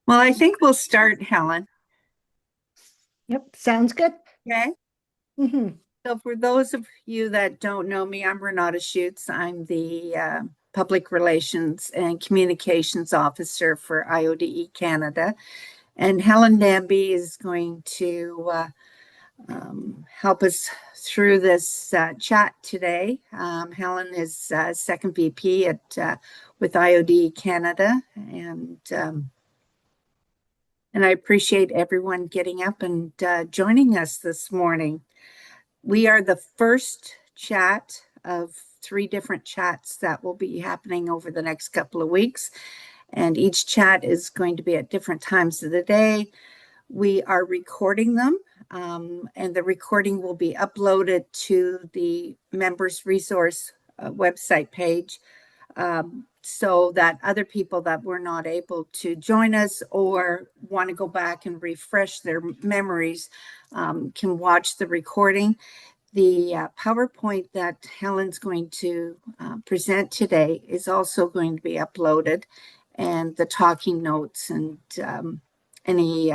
Well, I think we'll start, Helen. Yep, sounds good. Okay. Hmm. So, for those of you that don't know me, I'm Renate Schuetz. I'm the Public Relations and Communications Officer for IODE Canada. And Helen Danby is going to help us through this chat today. Helen is second VP with IODE Canada, and I appreciate everyone getting up and joining us this morning. We are the first chat of three different chats that will be happening over the next couple of weeks. And each chat is going to be at different times of the day. We are recording them, and the recording will be uploaded to the members resource website page, so that other people that were not able to join us or want to go back and refresh their memories can watch the recording. The PowerPoint that Helen's going to present today is also going to be uploaded, and the talking notes and any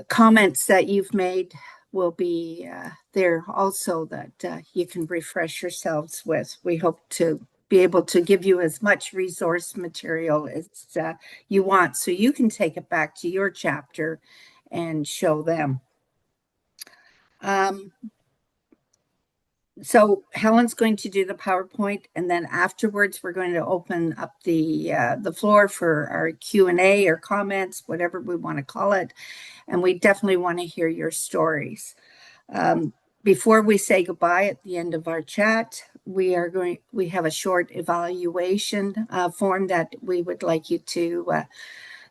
comments that you've made will be there also that you can refresh yourselves with. We hope to be able to give you as much resource material as you want so you can take it back to your chapter and show them. So Helen's going to do the PowerPoint, and then afterwards we're going to open up the floor for our Q&A or comments, whatever we want to call it, and we definitely want to hear your stories. Before we say goodbye at the end of our chat, we have a short evaluation form that we would like you to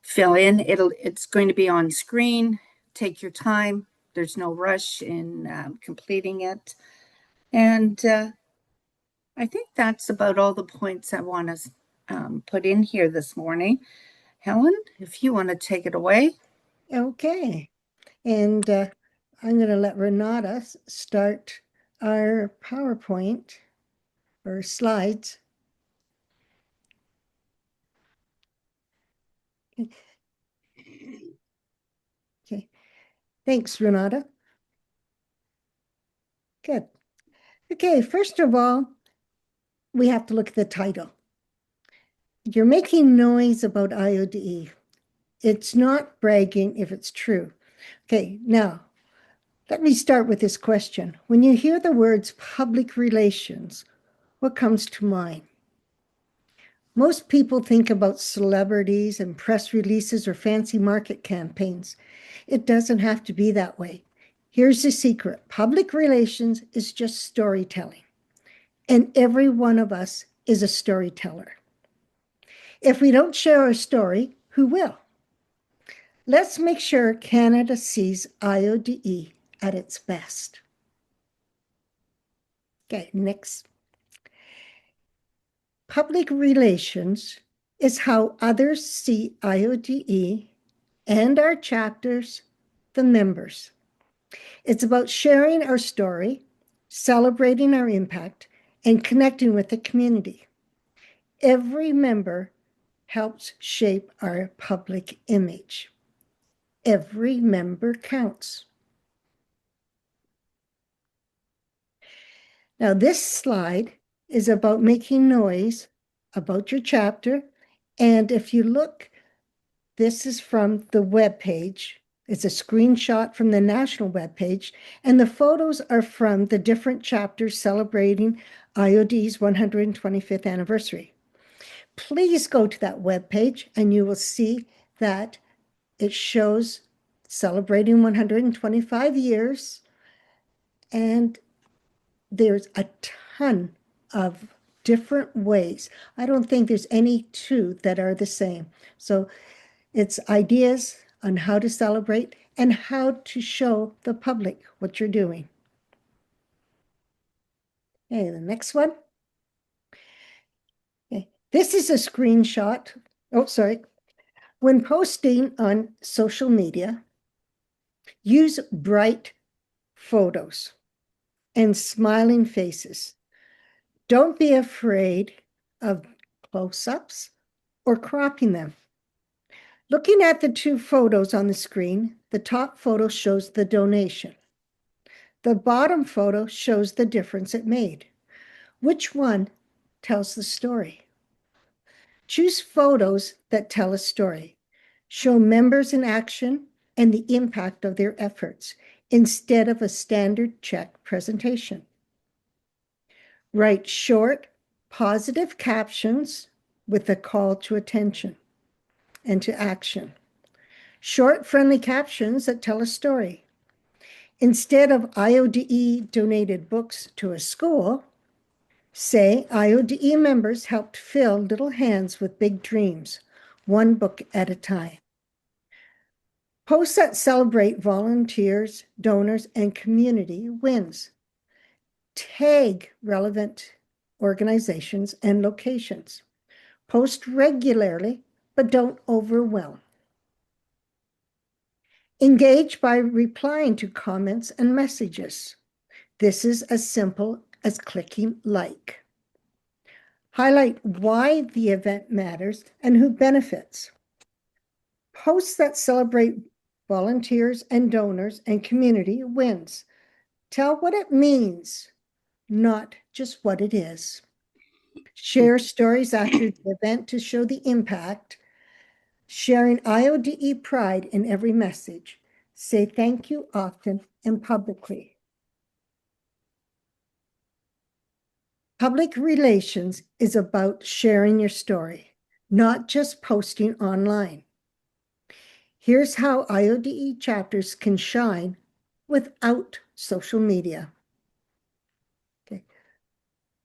fill in. It's going to be on screen. Take your time. There's no rush in completing it. And I think that's about all the points I want to put in here this morning. Helen, if you want to take it away. Okay. And I'm going to let Renata start our PowerPoint or slides. Okay. Thanks, Renata. Good. Okay, first of all, we have to look at the title. You're making noise about IODE. It's not bragging if it's true. Okay, now, let me start with this question. When you hear the words public relations, what comes to mind? Most people think about celebrities and press releases or fancy market campaigns. It doesn't have to be that way. Here's the secret. Public relations is just storytelling, and every one of us is a storyteller. If we don't share our story, who will? Let's make sure Canada sees IODE at its best. Okay, next. Public relations is how others see IODE and our chapters, the members. It's about sharing our story, celebrating our impact, and connecting with the community. Every member helps shape our public image. Every member counts. Now, this slide is about making noise about your chapter. And if you look, this is from the web page. It's a screenshot from the national web page, and the photos are from the different chapters celebrating IODE's 125th anniversary. Please go to that web page, and you will see that it shows celebrating 125 years, and there's a ton of different ways. I don't think there's any two that are the same. So it's ideas on how to celebrate and how to show the public what you're doing. Okay, the next one. Okay, this is a screenshot. Oh, sorry. When posting on social media, use bright photos and smiling faces. Don't be afraid of close-ups or cropping them. Looking at the two photos on the screen, the top photo shows the donation. The bottom photo shows the difference it made. Which one tells the story? Choose photos that tell a story. Show members in action and the impact of their efforts instead of a standard check presentation. Write short, positive captions with a call to attention and to action. Short, friendly captions that tell a story. Instead of IODE donated books to a school, say IODE members helped fill little hands with big dreams, one book at a time. Posts that celebrate volunteers, donors, and community wins. Tag relevant organizations and locations. Post regularly, but don't overwhelm. Engage by replying to comments and messages. This is as simple as clicking like. Highlight why the event matters and who benefits. Posts that celebrate volunteers and donors and community wins. Tell what it means, not just what it is. Share stories after the event to show the impact. Sharing IODE pride in every message. Say thank you often and publicly. Public relations is about sharing your story, not just posting online. Here's how IODE chapters can shine without social media. Okay.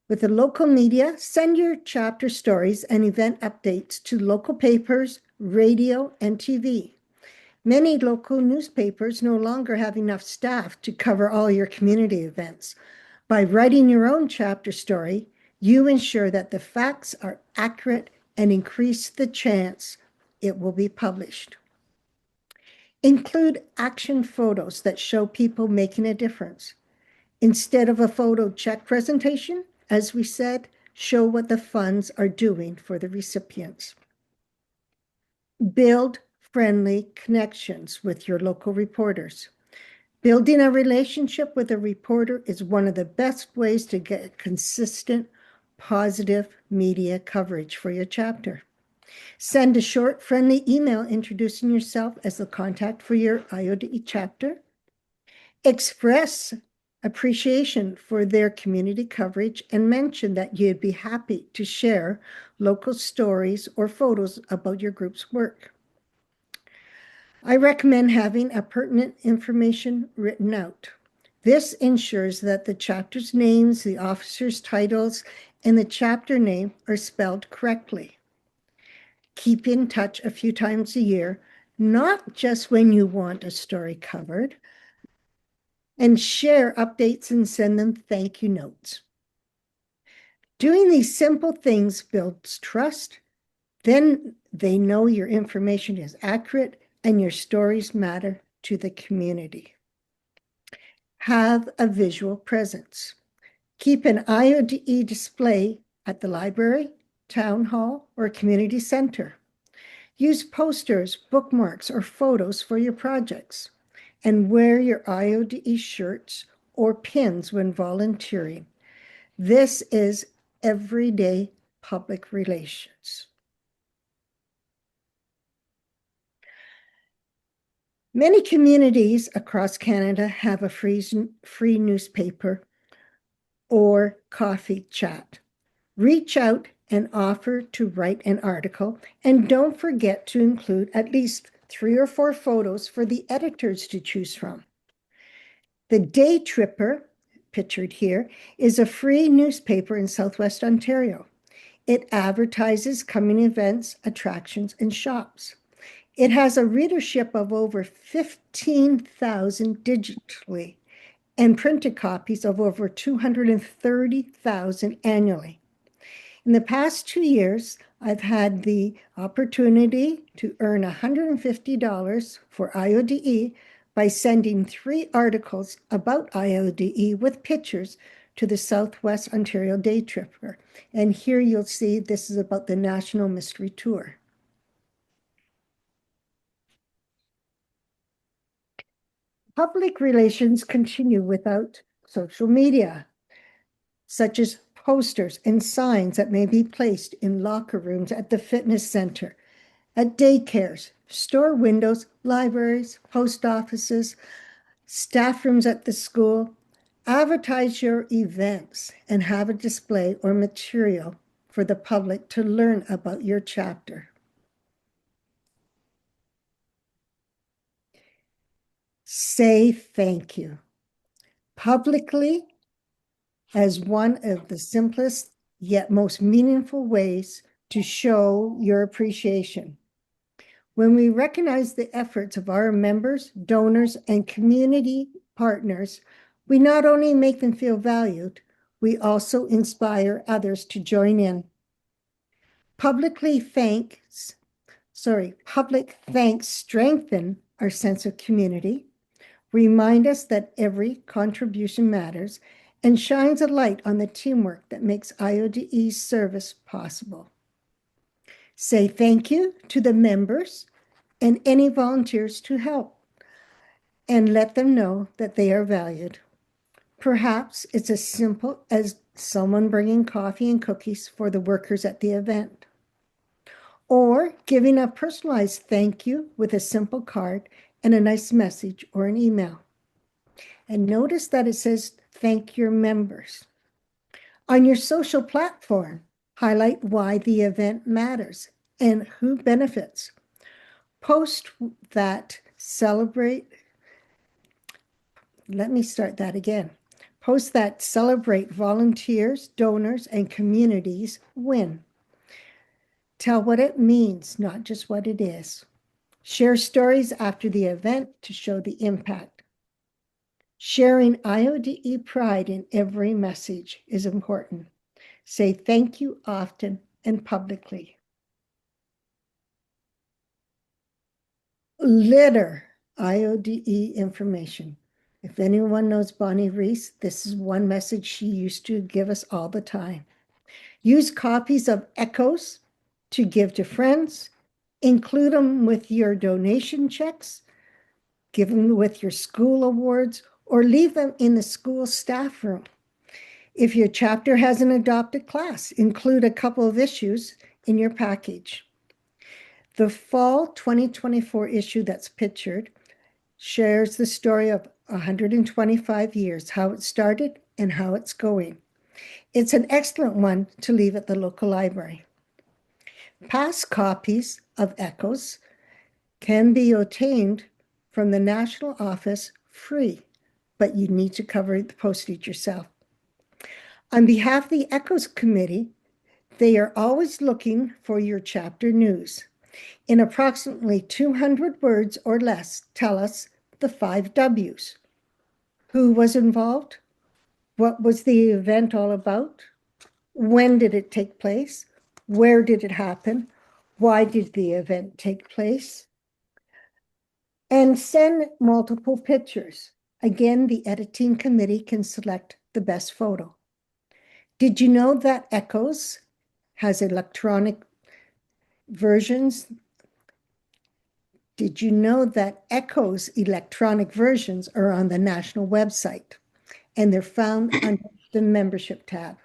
With the local media, send your chapter stories and event updates to local papers, radio, and TV. Many local newspapers no longer have enough staff to cover all your community events. By writing your own chapter story, you ensure that the facts are accurate and increase the chance it will be published. Include action photos that show people making a difference. Instead of a photo check presentation, as we said, show what the funds are doing for the recipients. Build friendly connections with your local reporters. Building a relationship with a reporter is one of the best ways to get consistent, positive media coverage for your chapter. Send a short, friendly email introducing yourself as the contact for your IODE chapter. Express appreciation for their community coverage and mention that you'd be happy to share local stories or photos about your group's work. I recommend having a pertinent information written out. This ensures that the chapter's names, the officers' titles, and the chapter name are spelled correctly. Keep in touch a few times a year, not just when you want a story covered, and share updates and send them thank you notes. Doing these simple things builds trust. Then they know your information is accurate and your stories matter to the community. Have a visual presence. Keep an IODE display at the library, town hall, or community center. Use posters, bookmarks, or photos for your projects. And wear your IODE shirts or pins when volunteering. This is everyday public relations. Many communities across Canada have a free newspaper or coffee chat. Reach out and offer to write an article, and don't forget to include at least 3 or 4 photos for the editors to choose from. The Day Tripper, pictured here, is a free newspaper in Southwest Ontario. It advertises coming events, attractions, and shops. It has a readership of over 15,000 digitally and printed copies of over 230,000 annually. In the past 2 years, I've had the opportunity to earn $150 for IODE by sending 3 articles about IODE with pictures to the Southwest Ontario Day Tripper. And here you'll see this is about the National Mystery Tour. Public relations continue without social media, such as posters and signs that may be placed in locker rooms at the fitness center, at daycares, store windows, libraries, post offices, staff rooms at the school. Advertise your events and have a display or material for the public to learn about your chapter. Say thank you publicly as one of the simplest yet most meaningful ways to show your appreciation. When we recognize the efforts of our members, donors, and community partners, we not only make them feel valued, we also inspire others to join in. Public thanks strengthen our sense of community, remind us that every contribution matters, and shines a light on the teamwork that makes IODE's service possible. Say thank you to the members and any volunteers to help, and let them know that they are valued. Perhaps it's as simple as someone bringing coffee and cookies for the workers at the event, or giving a personalized thank you with a simple card and a nice message or an email. And notice that it says thank your members. On your social platform, highlight why the event matters and who benefits. Post that celebrate volunteers, donors, and communities win. Tell what it means, not just what it is. Share stories after the event to show the impact. Sharing IODE pride in every message is important. Say thank you often and publicly. Litter IODE information. If anyone knows Bonnie Reese, this is one message she used to give us all the time. Use copies of echoes to give to friends. Include them with your donation checks. Give them with your school awards, or leave them in the school staff room. If your chapter has an adopted class, include a couple of issues in your package. The fall 2024 issue that's pictured shares the story of 125 years, how it started and how it's going. It's an excellent one to leave at the local library. Past copies of Echoes can be obtained from the national office free, but you need to cover the postage yourself. On behalf of the Echoes Committee, they are always looking for your chapter news. In approximately 200 words or less, tell us the 5 W's. Who was involved? What was the event all about? When did it take place? Where did it happen? Why did the event take place? And send multiple pictures. Again, the editing committee can select the best photo. Did you know that Echoes has electronic versions? Did you know that Echoes electronic versions are on the national website and they're found under the membership tab?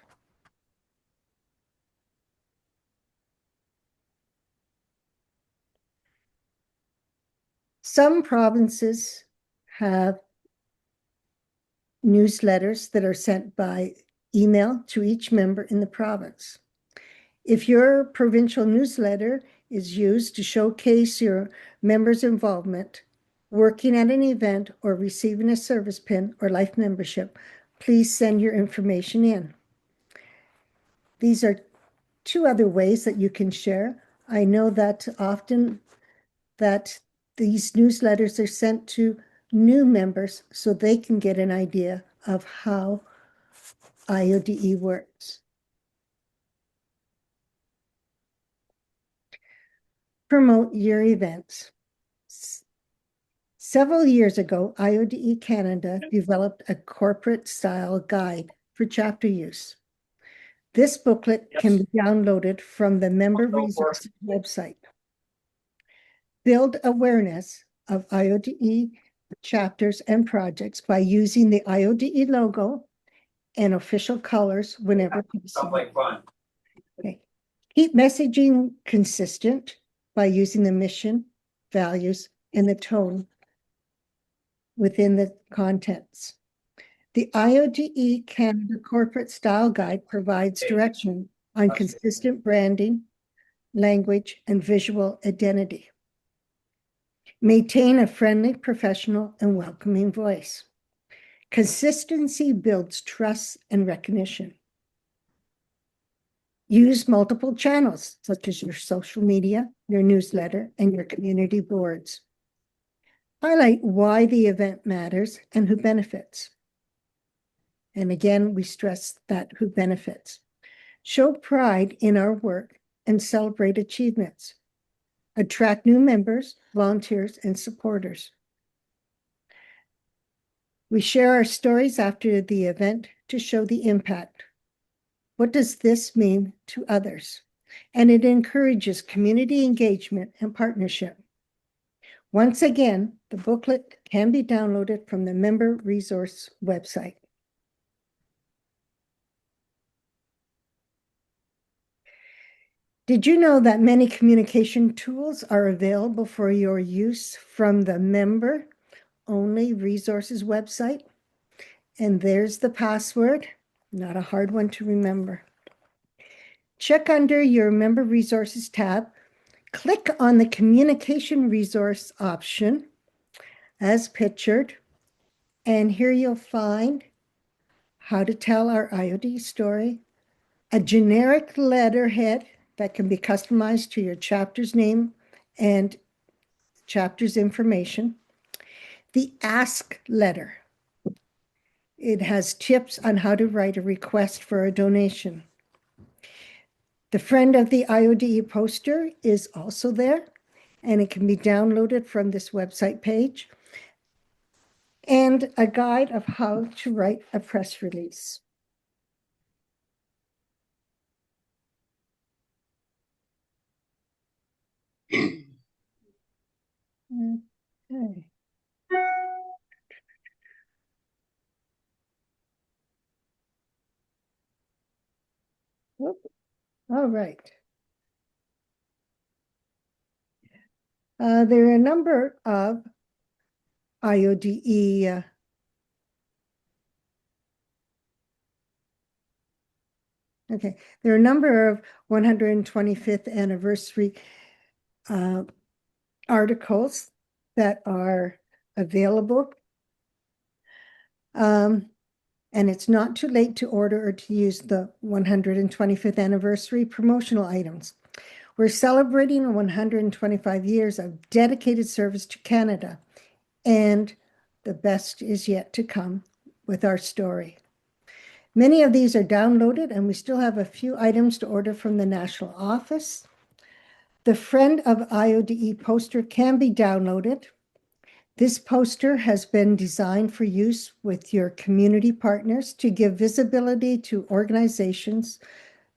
Some provinces have newsletters that are sent by email to each member in the province. If your provincial newsletter is used to showcase your members' involvement, working at an event, or receiving a service pin or life membership, please send your information in. These are 2 other ways that you can share. I know that often that these newsletters are sent to new members so they can get an idea of how IODE works. Promote your events. Several years ago, IODE Canada developed a corporate style guide for chapter use. This booklet can be downloaded from the Member Resources website. Build awareness of IODE chapters and projects by using the IODE logo and official colors whenever possible. Okay. Keep messaging consistent by using the mission, values, and the tone within the contents. The IODE Canada Corporate Style Guide provides direction on consistent branding, language, and visual identity. Maintain a friendly, professional, and welcoming voice. Consistency builds trust and recognition. Use multiple channels, such as your social media, your newsletter, and your community boards. Highlight why the event matters and who benefits. And again, we stress that who benefits. Show pride in our work and celebrate achievements. Attract new members, volunteers, and supporters. We share our stories after the event to show the impact. What does this mean to others? And it encourages community engagement and partnership. Once again, the booklet can be downloaded from the Member Resource website. Did you know that many communication tools are available for your use from the Member Only Resources website? And there's the password, not a hard one to remember. Check under your Member Resources tab, click on the Communication Resource option as pictured, and here you'll find how to tell our IOD story, a generic letterhead that can be customized to your chapter's name and chapter's information, the Ask letter. It has tips on how to write a request for a donation. The Friend of the IODE poster is also there, and it can be downloaded from this website page, and a guide of how to write a press release. Okay. Whoop. All right. There are a number of IODE okay. There are a number of 125th anniversary articles that are available. And it's not too late to order or to use the 125th anniversary promotional items. We're celebrating 125 years of dedicated service to Canada, and the best is yet to come with our story. Many of these are downloaded, and we still have a few items to order from the national office. The Friend of IODE poster can be downloaded. This poster has been designed for use with your community partners to give visibility to organizations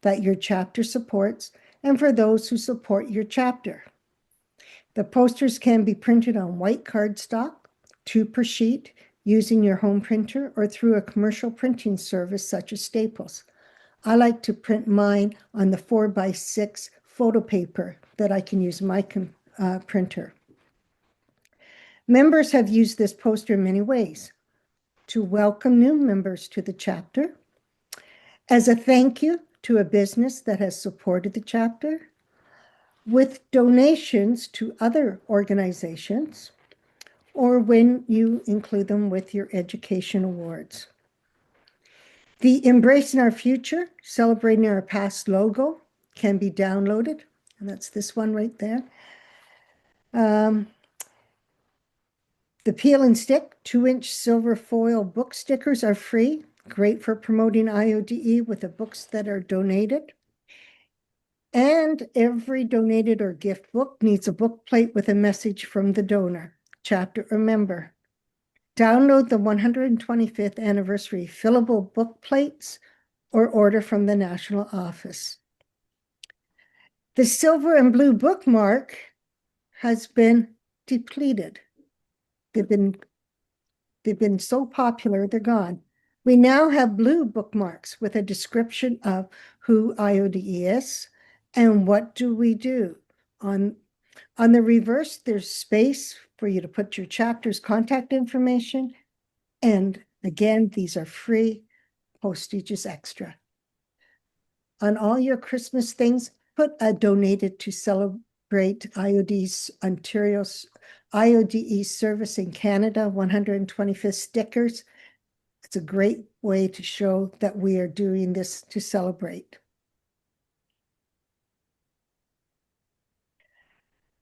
that your chapter supports and for those who support your chapter. The posters can be printed on white cardstock, 2 per sheet, using your home printer or through a commercial printing service such as Staples. I like to print mine on the 4x6 photo paper that I can use my printer. Members have used this poster in many ways: to welcome new members to the chapter, as a thank you to a business that has supported the chapter, with donations to other organizations, or when you include them with your education awards. The Embracing Our Future, Celebrating Our Past logo can be downloaded, and that's this one right there. The Peel and Stick 2-inch silver foil book stickers are free, great for promoting IODE with the books that are donated. And every donated or gift book needs a book plate with a message from the donor, chapter or member. download the 125th anniversary fillable book plates, or order from the national office. The silver and blue bookmark has been depleted. They've been so popular, they're gone. We now have blue bookmarks with a description of who IODE is and what do we do. On the reverse, there's space for you to put your chapter's contact information. And again, these are free. Postage is extra. On all your Christmas things, put a donated to celebrate IODE's Ontario's IODE service in Canada 125th stickers. It's a great way to show that we are doing this to celebrate.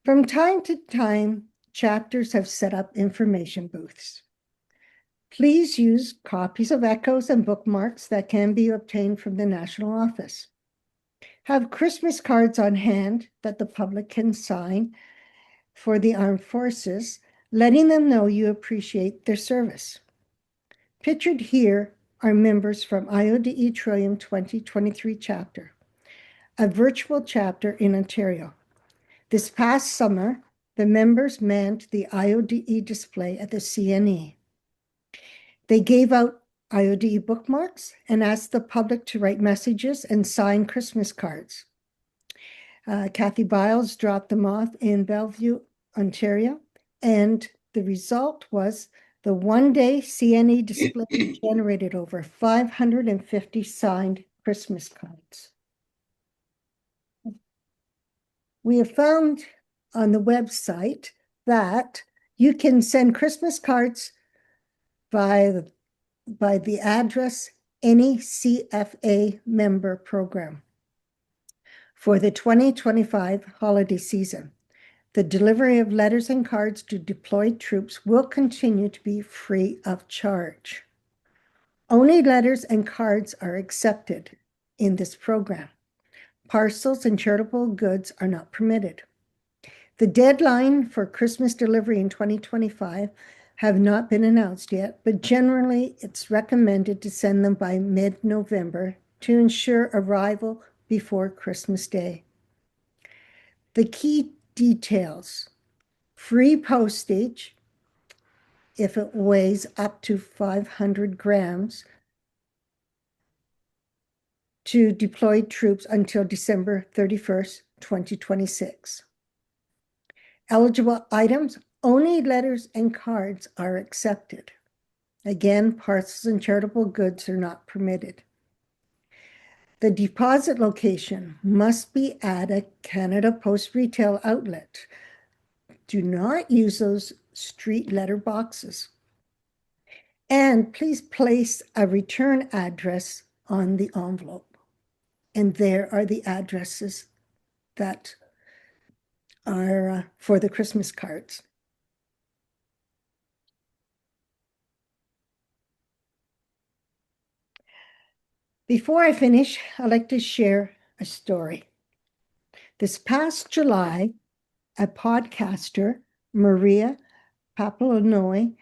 From time to time, chapters have set up information booths. Please use copies of echoes and bookmarks that can be obtained from the national office. Have Christmas cards on hand that the public can sign for the armed forces, letting them know you appreciate their service. Pictured here are members from IODE Trillium 2023 chapter, a virtual chapter in Ontario. This past summer, the members manned the IODE display at the CNE. They gave out IODE bookmarks and asked the public to write messages and sign Christmas cards. Kathy Biles dropped them off in Bellevue, Ontario, and the result was the one-day CNE display generated over 550 signed Christmas cards. We have found on the website that you can send Christmas cards by the address any CFA member program. For the 2025 holiday season, the delivery of letters and cards to deployed troops will continue to be free of charge. Only letters and cards are accepted in this program. Parcels and charitable goods are not permitted. The deadline for Christmas delivery in 2025 have not been announced yet, but generally it's recommended to send them by mid-November to ensure arrival before Christmas Day. The key details: free postage if it weighs up to 500 grams to deployed troops until December 31st, 2026. Eligible items, only letters and cards are accepted. Again, parcels and charitable goods are not permitted. The deposit location must be at a Canada Post retail outlet. Do not use those street letter boxes. And please place a return address on the envelope. And there are the addresses that are for the Christmas cards. Before I finish, I'd like to share a story. This past July, a podcaster, Maria Papalonoi,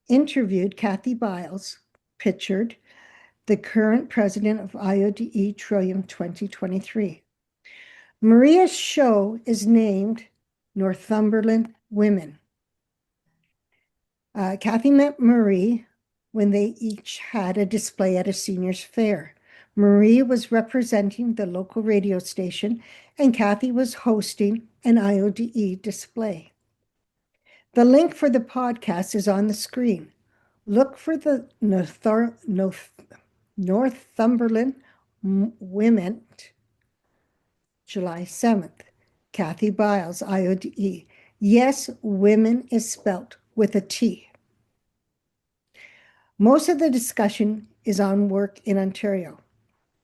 interviewed Kathy Biles, pictured, the current president of IODE Trillium 2023. Maria's show is named Northumberland Women. Kathy met Marie when they each had a display at a seniors fair. Marie was representing the local radio station, and Kathy was hosting an IODE display. The link for the podcast is on the screen. Look for the Northumberland Women, July 7th. Kathy Biles, IODE. Yes, women is spelt with a T. Most of the discussion is on work in Ontario.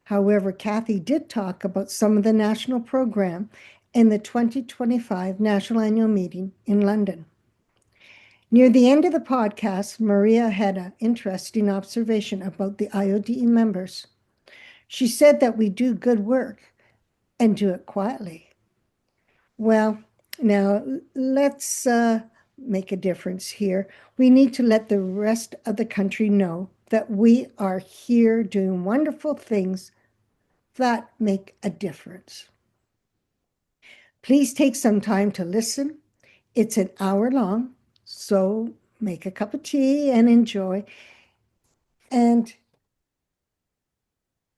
However, Kathy did talk about some of the national program in the 2025 National Annual Meeting in London. Near the end of the podcast, Maria had an interesting observation about the IODE members. She said that we do good work and do it quietly. Well, now let's make a difference here. We need to let the rest of the country know that we are here doing wonderful things that make a difference. Please take some time to listen. It's an hour long, so make a cup of tea and enjoy and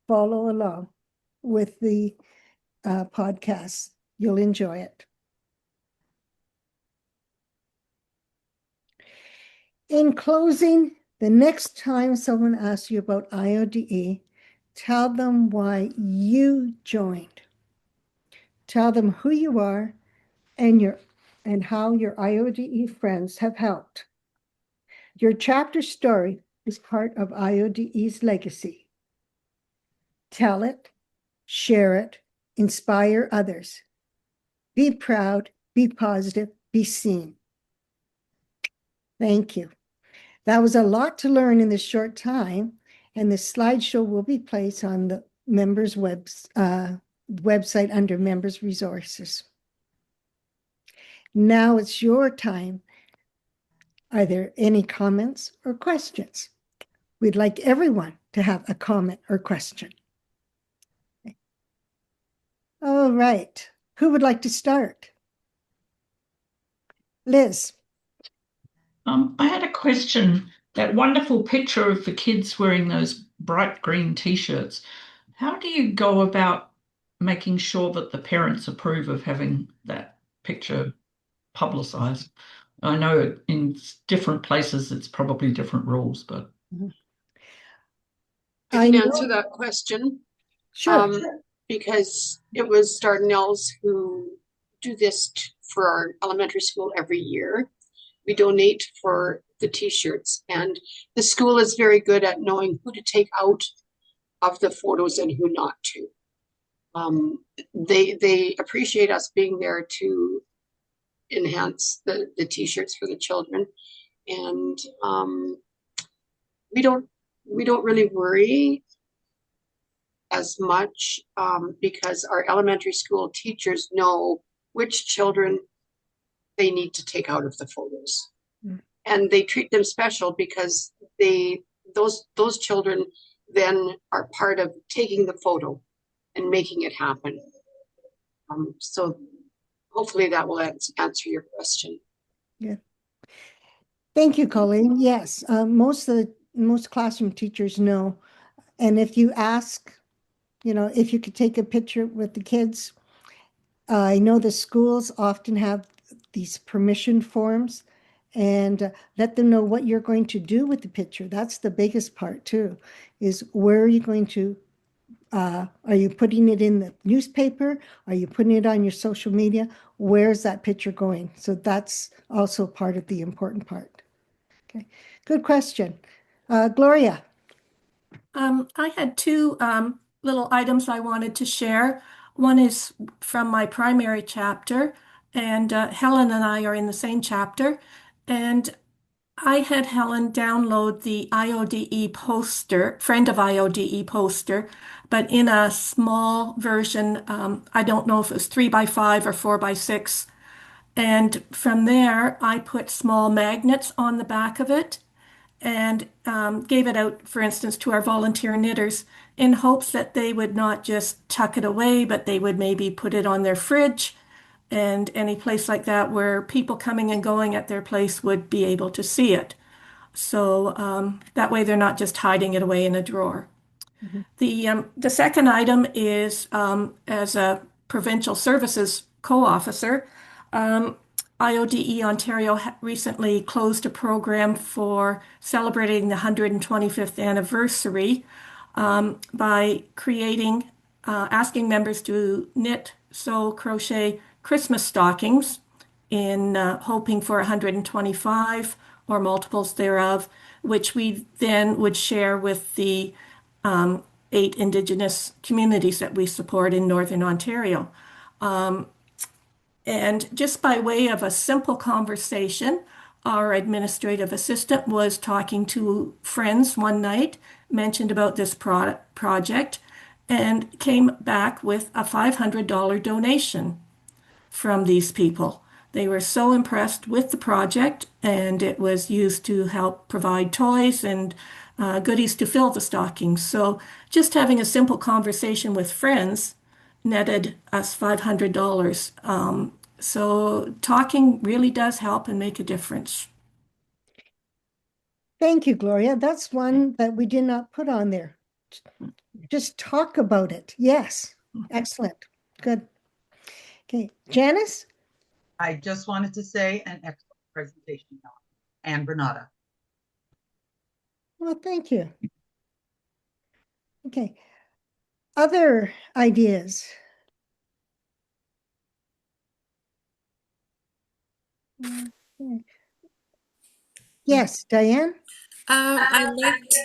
follow along with the podcast. You'll enjoy it. In closing, the next time someone asks you about IODE, tell them why you joined. Tell them who you are and how your IODE friends have helped. Your chapter story is part of IODE's legacy. Tell it, share it, inspire others. Be proud, be positive, be seen. Thank you. That was a lot to learn in this short time, and the slideshow will be placed on the members' website under members' resources. Now it's your time. Are there any comments or questions? We'd like everyone to have a comment or question. All right. Who would like to start? Liz. I had a question. That wonderful picture of the kids wearing those bright green t-shirts. How do you go about making sure that the parents approve of having that picture publicized? I know in different places it's probably different rules, but I can answer that question. Sure. Because it was Dardanelles who do this for our elementary school every year. We donate for the t-shirts, and the school is very good at knowing who to take out of the photos and who not to. They appreciate us being there to enhance the t-shirts for the children, and we don't really worry as much because our elementary school teachers know which children they need to take out of the photos. Mm. And they treat them special because those children then are part of taking the photo and making it happen. So hopefully that will answer your question. Yeah. Thank you, Colleen. Yes, most classroom teachers know. And if you ask, if you could take a picture with the kids, I know the schools often have these permission forms, and let them know what you're going to do with the picture. That's the biggest part too, is where are you going to, are you putting it in the newspaper? Are you putting it on your social media? Where's that picture going? So that's also part of the important part. Okay, good question. Gloria. I had two little items I wanted to share. One is from my primary chapter, and Helen and I are in the same chapter. And I had Helen download the IODE poster, Friend of IODE poster, but in a small version. I don't know if it was 3x5 or 4x6. And from there, I put small magnets on the back of it and gave it out, for instance, to our volunteer knitters in hopes that they would not just tuck it away, but they would maybe put it on their fridge and any place like that where people coming and going at their place would be able to see it. So that way they're not just hiding it away in a drawer. Mm-hmm. The second item is as a provincial services co-officer, IODE Ontario recently closed a program for celebrating the 125th anniversary by asking members to knit, sew, crochet Christmas stockings in hoping for 125 or multiples thereof, which we then would share with the 8 Indigenous communities that we support in Northern Ontario. And just by way of a simple conversation, our administrative assistant was talking to friends one night, mentioned about this project, and came back with a $500 donation from these people. They were so impressed with the project, and it was used to help provide toys and goodies to fill the stockings. So just having a simple conversation with friends netted us $500. So talking really does help and make a difference. Thank you, Gloria. That's one that we did not put on there. Just talk about it. Yes. Excellent. Good. Okay. Janice? I just wanted to say an excellent presentation, Helen and Renata. Well, thank you. Okay. Other ideas? Okay. Yes, Diane? I liked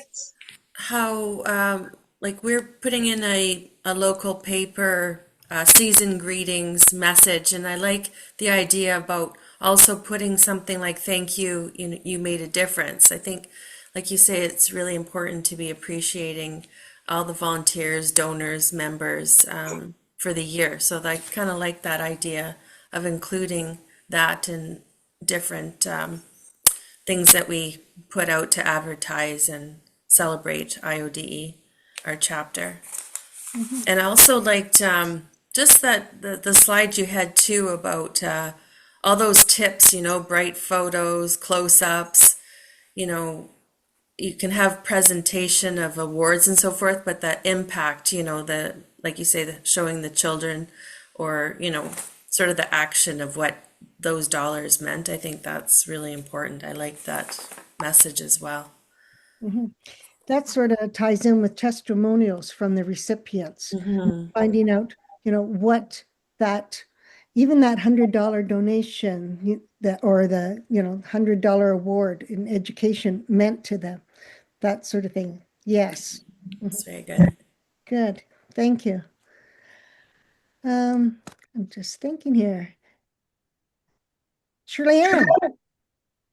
how like we're putting in a local paper season greetings message, and I like the idea about also putting something like thank you, you made a difference. I think, like you say, it's really important to be appreciating all the volunteers, donors, members for the year. So I kind of like that idea of including that in different things that we put out to advertise and celebrate IODE, our chapter. And I also liked just that the slide you had too about all those tips, bright photos, close-ups, you can have presentation of awards and so forth, but that impact, the, like you say, showing the children or, sort of the action of what those dollars meant. I think that's really important. I like that message as well. That sort of ties in with testimonials from the recipients, finding out, what that, even that $100 donation or the, $100 award in education meant to them, that sort of thing. Yes. That's very good. Good. Thank you. I'm just thinking here. Shirley Ann.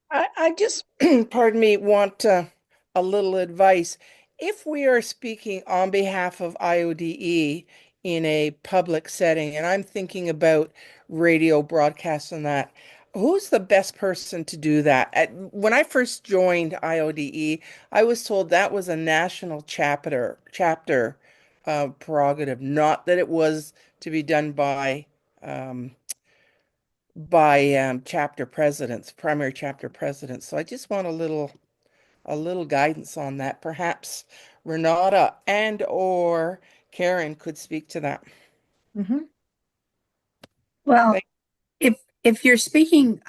I just, pardon me, want a little advice. If we are speaking on behalf of IODE in a public setting, and I'm thinking about radio broadcasts and that, who's the best person to do that? When I first joined IODE, I was told that was a national chapter prerogative, not that it was to be done by chapter presidents, primary chapter presidents. So I just want a little guidance on that. Perhaps Renata and or Karen could speak to that. Well, Thank- if you're speaking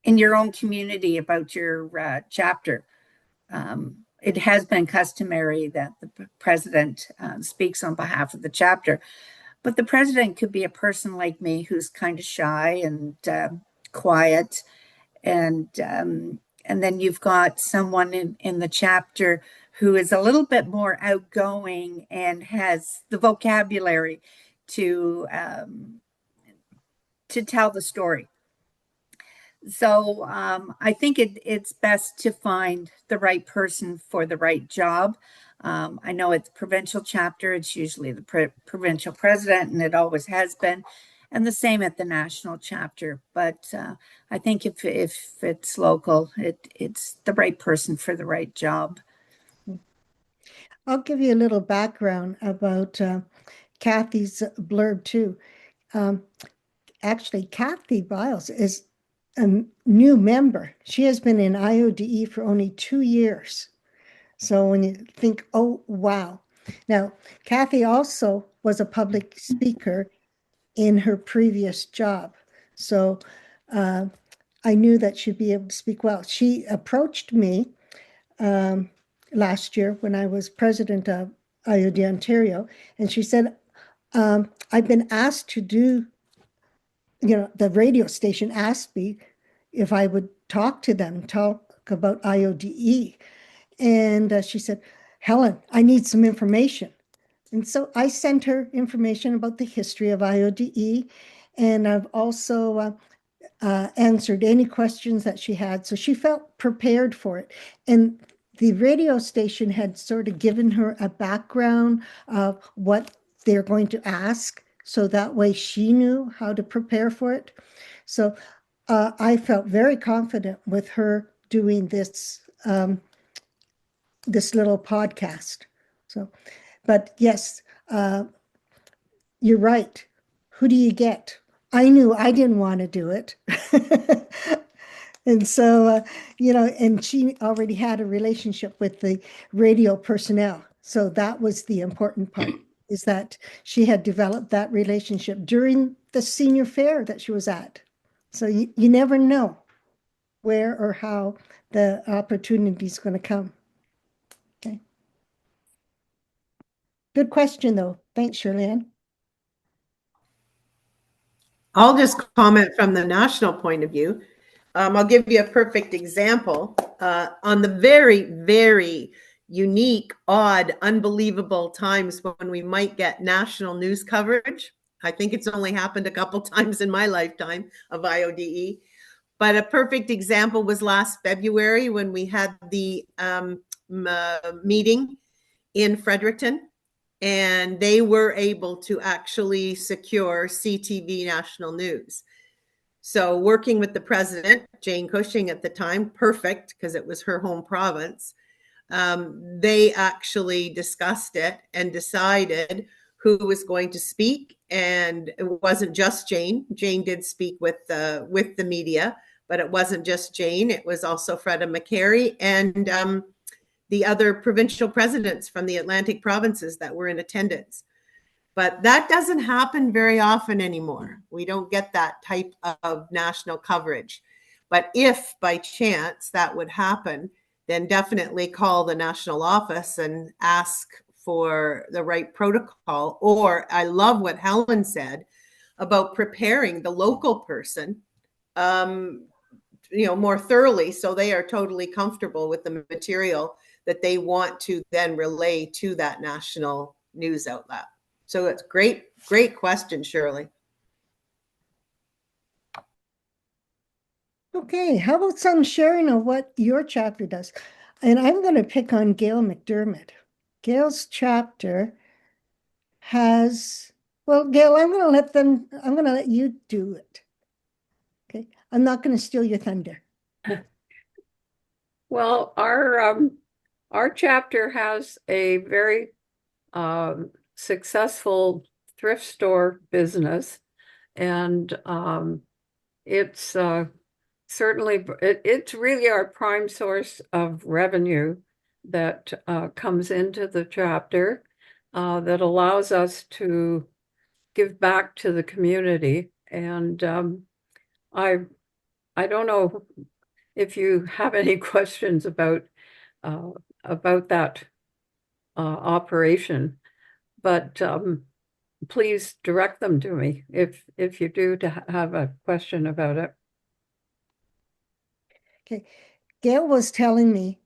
in your own community about your chapter, it has been customary that the president speaks on behalf of the chapter. But the president could be a person like me who's kind of shy and quiet, and then you've got someone in the chapter who is a little bit more outgoing and has the vocabulary to tell the story. So I think it's best to find the right person for the right job. I know at the provincial chapter, it's usually the provincial president, and it always has been, and the same at the national chapter. But I think if it's local, it's the right person for the right job. I'll give you a little background about Kathy's blurb too. Actually, Kathy Biles is a new member. She has been in IODE for only 2 years. So when you think, oh, wow. Now, Kathy also was a public speaker in her previous job. So I knew that she'd be able to speak well. She approached me last year when I was president of IODE Ontario, and she said, I've been asked to do, the radio station asked me if I would talk to them, talk about IODE. And she said, Helen, I need some information. And so I sent her information about the history of IODE, and I've also answered any questions that she had. So she felt prepared for it. And the radio station had sort of given her a background of what they're going to ask. So that way she knew how to prepare for it. So I felt very confident with her doing this this little podcast. So, but yes, you're right. Who do you get? I knew I didn't want to do it. And so, and she already had a relationship with the radio personnel. So that was the important part, is that she had developed that relationship during the senior fair that she was at. So you never know where or how the opportunity is going to come. Okay. Good question, though. Thanks, Shirley. I'll just comment from the national point of view. I'll give you a perfect example. On the very, very unique, odd, unbelievable times when we might get national news coverage, I think it's only happened a couple times in my lifetime of IODE. But a perfect example was last February when we had the meeting in Fredericton, and they were able to actually secure CTV national news. So working with the president, Jane Cushing at the time, perfect, because it was her home province, they actually discussed it and decided who was going to speak. And it wasn't just Jane. Jane did speak with the media, but it wasn't just Jane. It was also Freda McCary and the other provincial presidents from the Atlantic provinces that were in attendance. But that doesn't happen very often anymore. We don't get that type of national coverage. But if by chance that would happen, then definitely call the national office and ask for the right protocol. Or I love what Helen said about preparing the local person more thoroughly, so they are totally comfortable with the material that they want to then relay to that national news outlet. So it's great question, Shirley. Okay, how about some sharing of what your chapter does? And I'm going to pick on Gail McDermott. Gail's chapter has, well, Gail, I'm going to let you do it. Okay, I'm not going to steal your thunder. Well, our chapter has a very successful thrift store business, and it's certainly it's really our prime source of revenue that comes into the chapter that allows us to give back to the community. And I don't know if you have any questions about that operation, but please direct them to me if you do have a question about it. Okay, Gail was telling me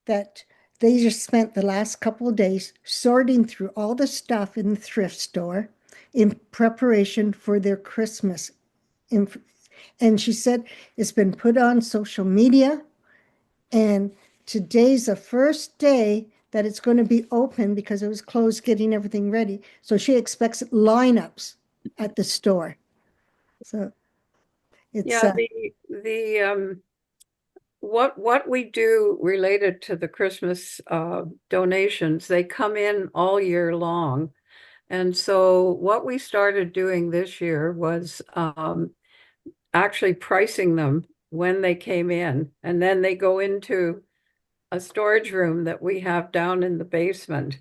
that they just spent the last couple of days sorting through all the stuff in the thrift store in preparation for their Christmas. And she said it's been put on social media, and today's the first day that it's going to be open because it was closed getting everything ready. So she expects lineups at the store. So it's what we do related to the Christmas donations, they come in all year long. And so what we started doing this year was actually pricing them when they came in, and then they go into a storage room that we have down in the basement.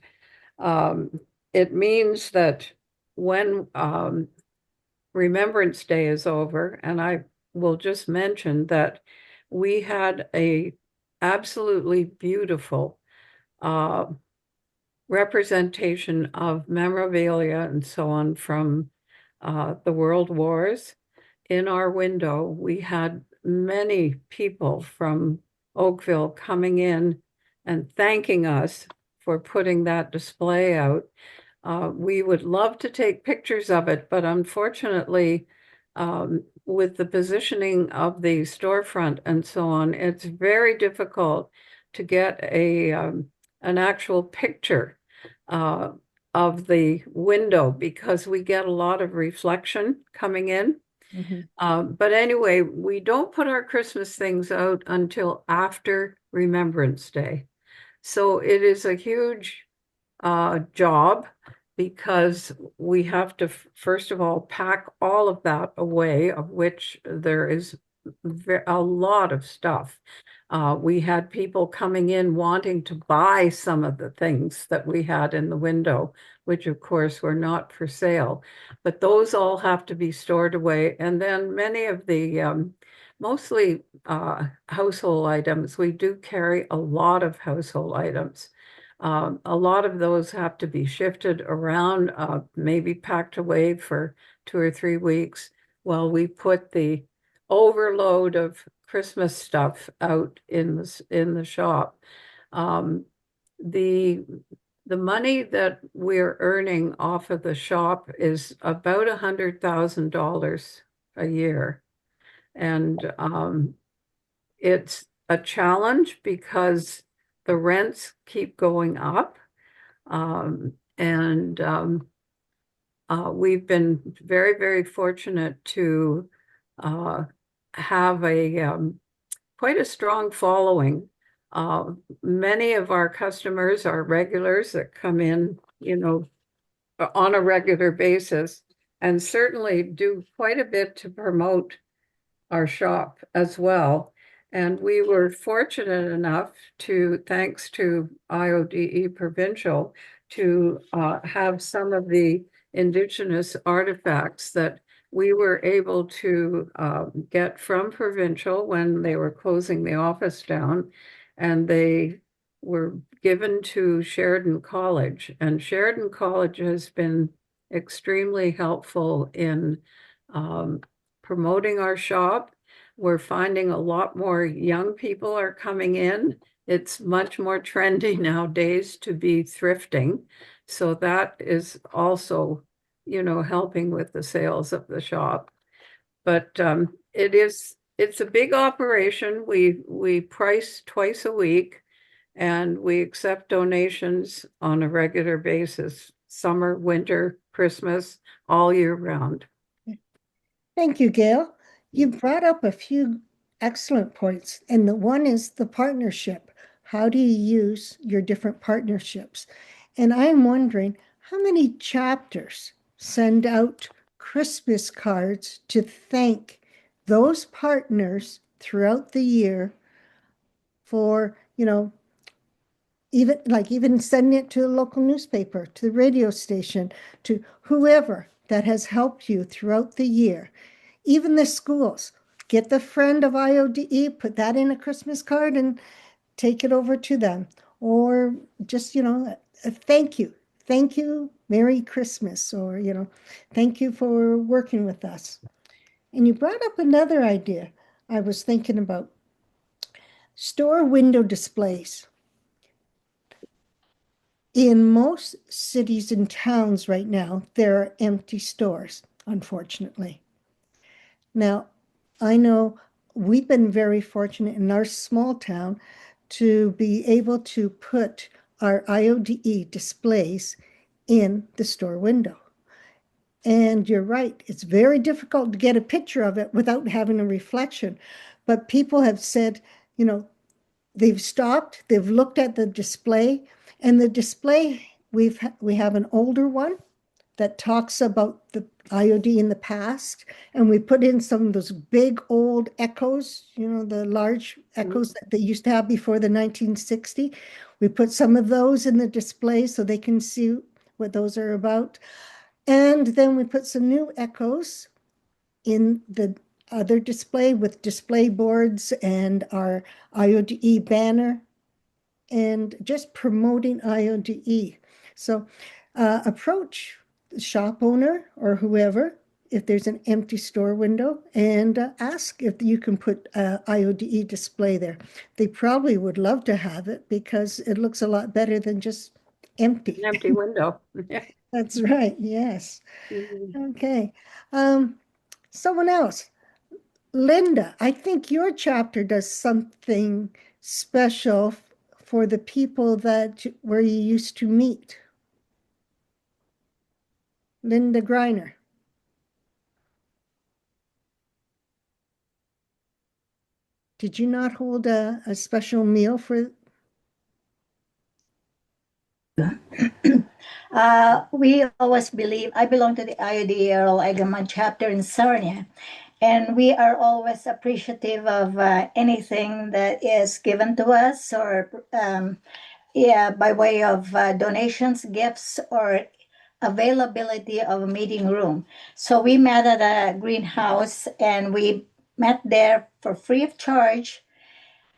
It means that when Remembrance Day is over, and I will just mention that we had a absolutely beautiful representation of memorabilia and so on from the World Wars. In our window, we had many people from Oakville coming in and thanking us for putting that display out. We would love to take pictures of it, but unfortunately, with the positioning of the storefront and so on, it's very difficult to get an actual picture of the window because we get a lot of reflection coming in. But anyway, we don't put our Christmas things out until after Remembrance Day. So it is a huge job because we have to, first of all, pack all of that away, of which there is a lot of stuff. We had people coming in wanting to buy some of the things that we had in the window, which of course were not for sale, but those all have to be stored away. And then many of the mostly household items, we do carry a lot of household items. A lot of those have to be shifted around, maybe packed away for 2 or 3 weeks while we put the overload of Christmas stuff out in the shop. The money that we're earning off of the shop is about $100,000 a year. And it's a challenge because the rents keep going up. We've been very, very fortunate to have quite a strong following. Many of our customers are regulars that come in, on a regular basis, and certainly do quite a bit to promote our shop as well. And we were fortunate enough to, thanks to IODE Provincial, to have some of the Indigenous artifacts that we were able to get from Provincial when they were closing the office down, and they were given to Sheridan College. And Sheridan College has been extremely helpful in promoting our shop. We're finding a lot more young people are coming in. It's much more trendy nowadays to be thrifting. So that is also, helping with the sales of the shop. But it's a big operation. We price twice a week, and we accept donations on a regular basis, summer, winter, Christmas, all year round. Thank you, Gail. You brought up a few excellent points, and the one is the partnership. How do you use your different partnerships? And I'm wondering how many chapters send out Christmas cards to thank those partners throughout the year for, even sending it to the local newspaper, to the radio station, to whoever that has helped you throughout the year. Even the schools, get the friend of IODE, put that in a Christmas card and take it over to them. Or just, a thank you. Thank you, Merry Christmas, or, thank you for working with us. And you brought up another idea I was thinking about. Store window displays. In most cities and towns right now, there are empty stores, unfortunately. Now, I know we've been very fortunate in our small town to be able to put our IODE displays in the store window. And you're right, it's very difficult to get a picture of it without having a reflection. But people have said, they've stopped, they've looked at the display, and the display, we have an older one that talks about the IOD in the past, and we put in some of those big old echoes, the large echoes that they used to have before the 1960. We put some of those in the display so they can see what those are about. And then we put some new echoes in the other display with display boards and our IODE banner, and just promoting IODE. So approach the shop owner or whoever if there's an empty store window, and ask if you can put IODE display there. They probably would love to have it because it looks a lot better than just empty. An empty window. That's right, yes. Okay. Someone else. Linda, I think your chapter does something special for the people where you used to meet. Linda Greiner. Did you not hold a special meal for? We always believe, I belong to the IODE Earl Egerman chapter in Sarnia, and we are always appreciative of anything that is given to us or by way of donations, gifts, or availability of a meeting room. So we met at a greenhouse and we met there for free of charge,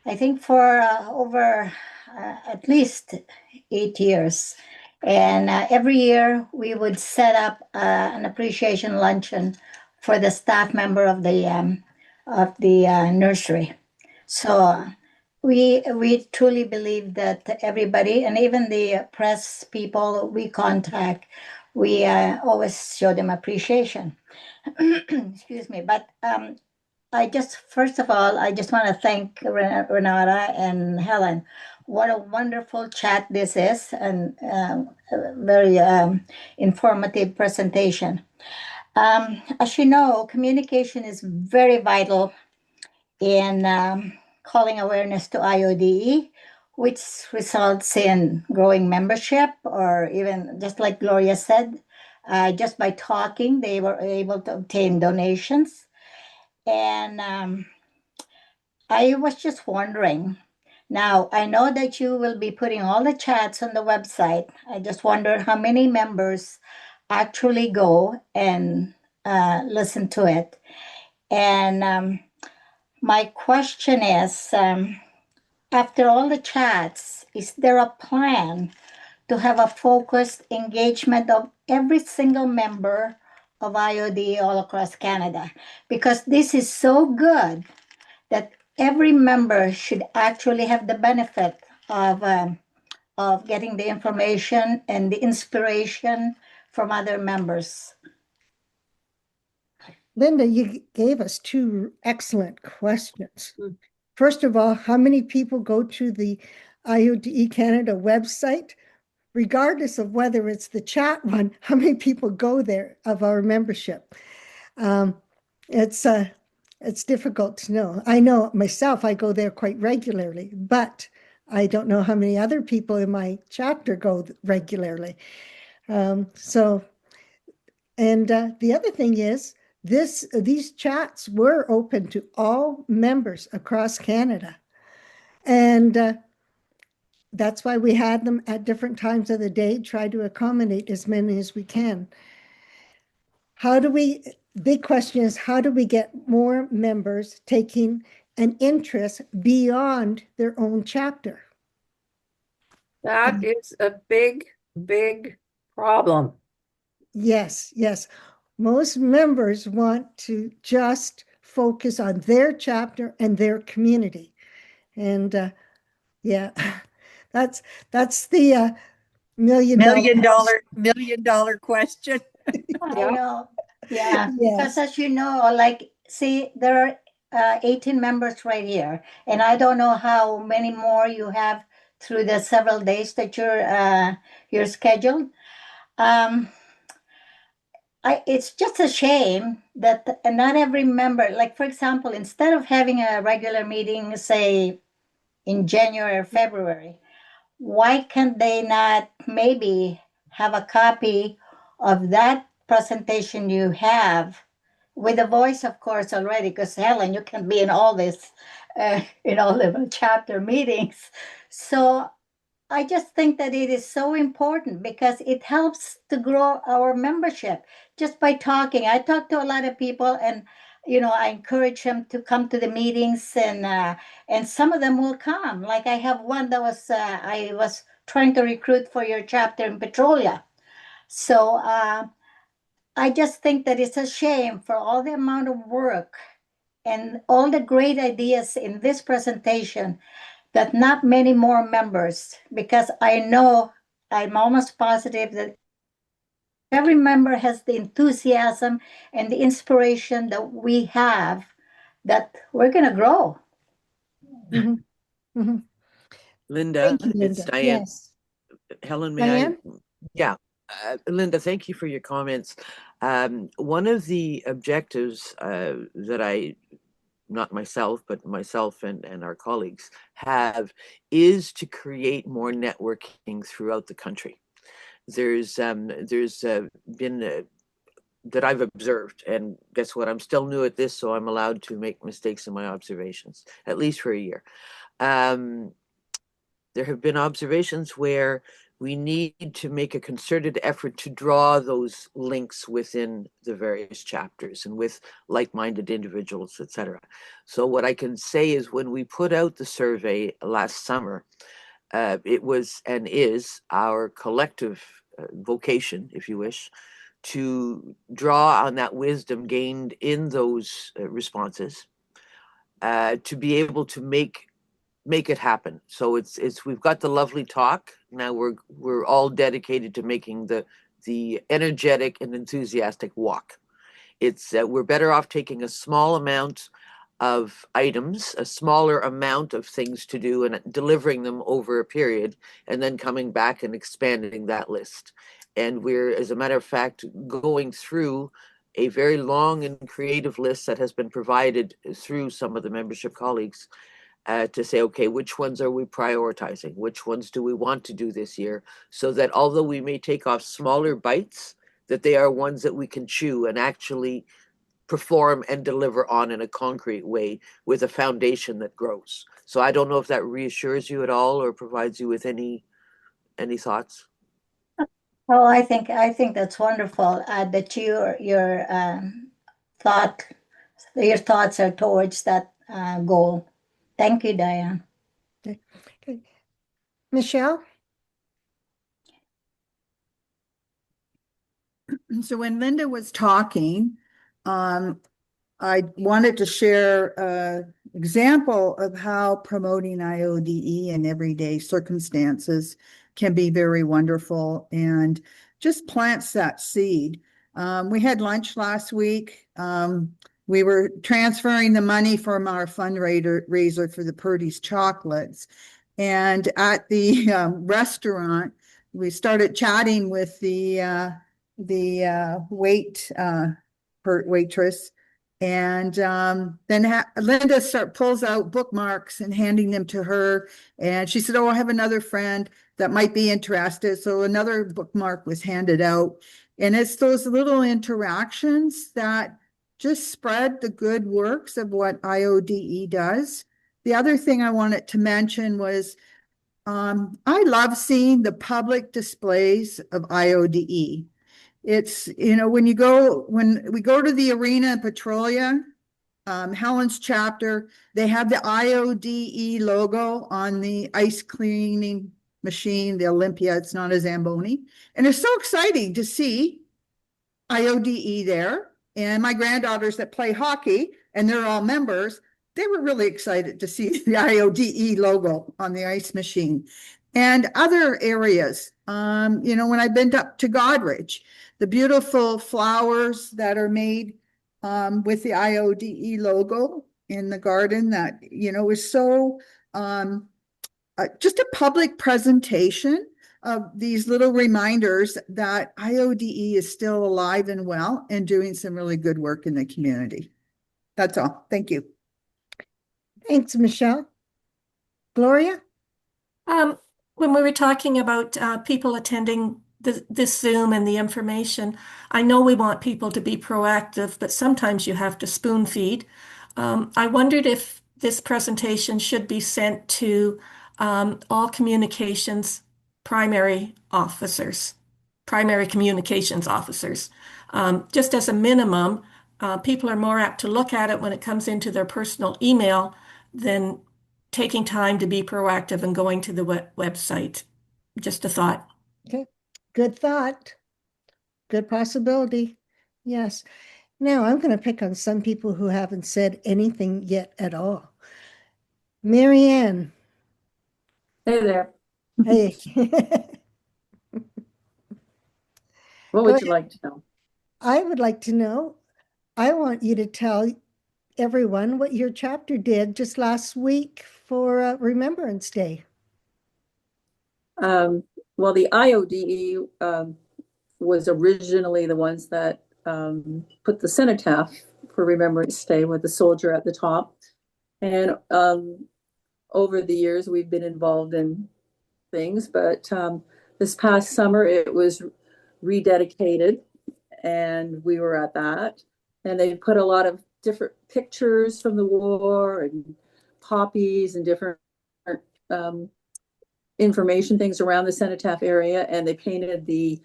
I think for over at least 8 years. And every year we would set up an appreciation luncheon for the staff member of the nursery. So we truly believe that everybody, and even the press people we contact, we always show them appreciation. Excuse me, but first of all, I just want to thank Renata and Helen. What a wonderful chat this is, and very informative presentation. As you know, communication is very vital in calling awareness to IODE, which results in growing membership, or even just like Gloria said, just by talking, they were able to obtain donations. And I was just wondering, now I know that you will be putting all the chats on the website. I just wonder how many members actually go and listen to it. And my question is, after all the chats, is there a plan to have a focused engagement of every single member of IOD all across Canada? Because this is so good that every member should actually have the benefit of getting the information and the inspiration from other members. Linda, you gave us two excellent questions. First of all, how many people go to the IODE Canada website? Regardless of whether it's the chat one, how many people go there of our membership? It's difficult to know. I know myself, I go there quite regularly, but I don't know how many other people in my chapter go regularly. The other thing is, these chats were open to all members across Canada. And that's why we had them at different times of the day, try to accommodate as many as we can. Big question is, how do we get more members taking an interest beyond their own chapter? That is a big, big problem. Yes. Most members want to just focus on their chapter and their community. And that's the million dollar question. I know. Yeah, because as you know, like, see, there are 18 members right here, and I don't know how many more you have through the several days that you're scheduled. It's just a shame that not every member, like for example, instead of having a regular meeting, say in January or February, why can't they not maybe have a copy of that presentation you have with the voice, of course, already? Because Helen, you can be in all this, in all the chapter meetings. So I just think that it is so important because it helps to grow our membership just by talking. I talk to a lot of people, and I encourage them to come to the meetings, and some of them will come. Like I have one that I was trying to recruit for your chapter in Petrolia. So I just think that it's a shame for all the amount of work and all the great ideas in this presentation that not many more members, because I know, I'm almost positive that every member has the enthusiasm and the inspiration that we have, that we're going to grow. Mm-hmm. Mm-hmm. Linda, Thank you, Linda. it's Diane. Yes. Helen, may Diane? I? Yeah. Linda, thank you for your comments. One of the objectives that I not myself, but myself and our colleagues have, is to create more networking throughout the country. There's been that I've observed, and guess what? I'm still new at this, so I'm allowed to make mistakes in my observations, at least for a year. There have been observations where we need to make a concerted effort to draw those links within the various chapters and with like-minded individuals, etc. So what I can say is when we put out the survey last summer, it was and is our collective vocation, if you wish, to draw on that wisdom gained in those responses to be able to make it happen. So it's we've got the lovely talk. Now we're all dedicated to making the energetic and enthusiastic walk. It's we're better off taking a small amount of items, a smaller amount of things to do, and delivering them over a period, and then coming back and expanding that list. And we're, as a matter of fact, going through a very long and creative list that has been provided through some of the membership colleagues to say, okay, which ones are we prioritizing? Which ones do we want to do this year? So that although we may take off smaller bites, that they are ones that we can chew and actually perform and deliver on in a concrete way with a foundation that grows. So I don't know if that reassures you at all or provides you with any thoughts. Oh, I think that's wonderful. That your thoughts are towards that goal. Thank you, Diane. Okay. Michelle? So when Linda was talking, I wanted to share an example of how promoting IODE in everyday circumstances can be very wonderful and just plants that seed. We had lunch last week. We were transferring the money from our fundraiser for the Purdy's chocolates. And at the restaurant, we started chatting with the waitress. And then Linda pulls out bookmarks and handing them to her. And she said, oh, I have another friend that might be interested. So another bookmark was handed out. And it's those little interactions that just spread the good works of what IODE does. The other thing I wanted to mention was I love seeing the public displays of IODE. It's, when we go to the arena in Petrolia, Helen's chapter, they have the IODE logo on the ice cleaning machine, the Olympia. It's not a Zamboni. And it's so exciting to see IODE there. And my granddaughters that play hockey, and they're all members, they were really excited to see the IODE logo on the ice machine. And other areas, when I've been up to Godrich, the beautiful flowers that are made with the IODE logo in the garden that, is so just a public presentation of these little reminders that IODE is still alive and well and doing some really good work in the community. That's all. Thank you. Thanks, Michelle. Gloria? When we were talking about people attending this Zoom and the information, I know we want people to be proactive, but sometimes you have to spoon feed. I wondered if this presentation should be sent to all communications primary communications officers. Just as a minimum, people are more apt to look at it when it comes into their personal email than taking time to be proactive and going to the website. Just a thought. Okay, good thought. Good possibility. Yes. Now I'm going to pick on some people who haven't said anything yet at all. Marianne. Hey there. Hey. What would you like to know? I would like to know, I want you to tell everyone what your chapter did just last week for Remembrance Day. Well, the IODE was originally the ones that put the cenotaph for Remembrance Day with the soldier at the top. And over the years, we've been involved in things, but this past summer it was rededicated, and we were at that. And they put a lot of different pictures from the war and poppies and different information things around the cenotaph area, and they painted the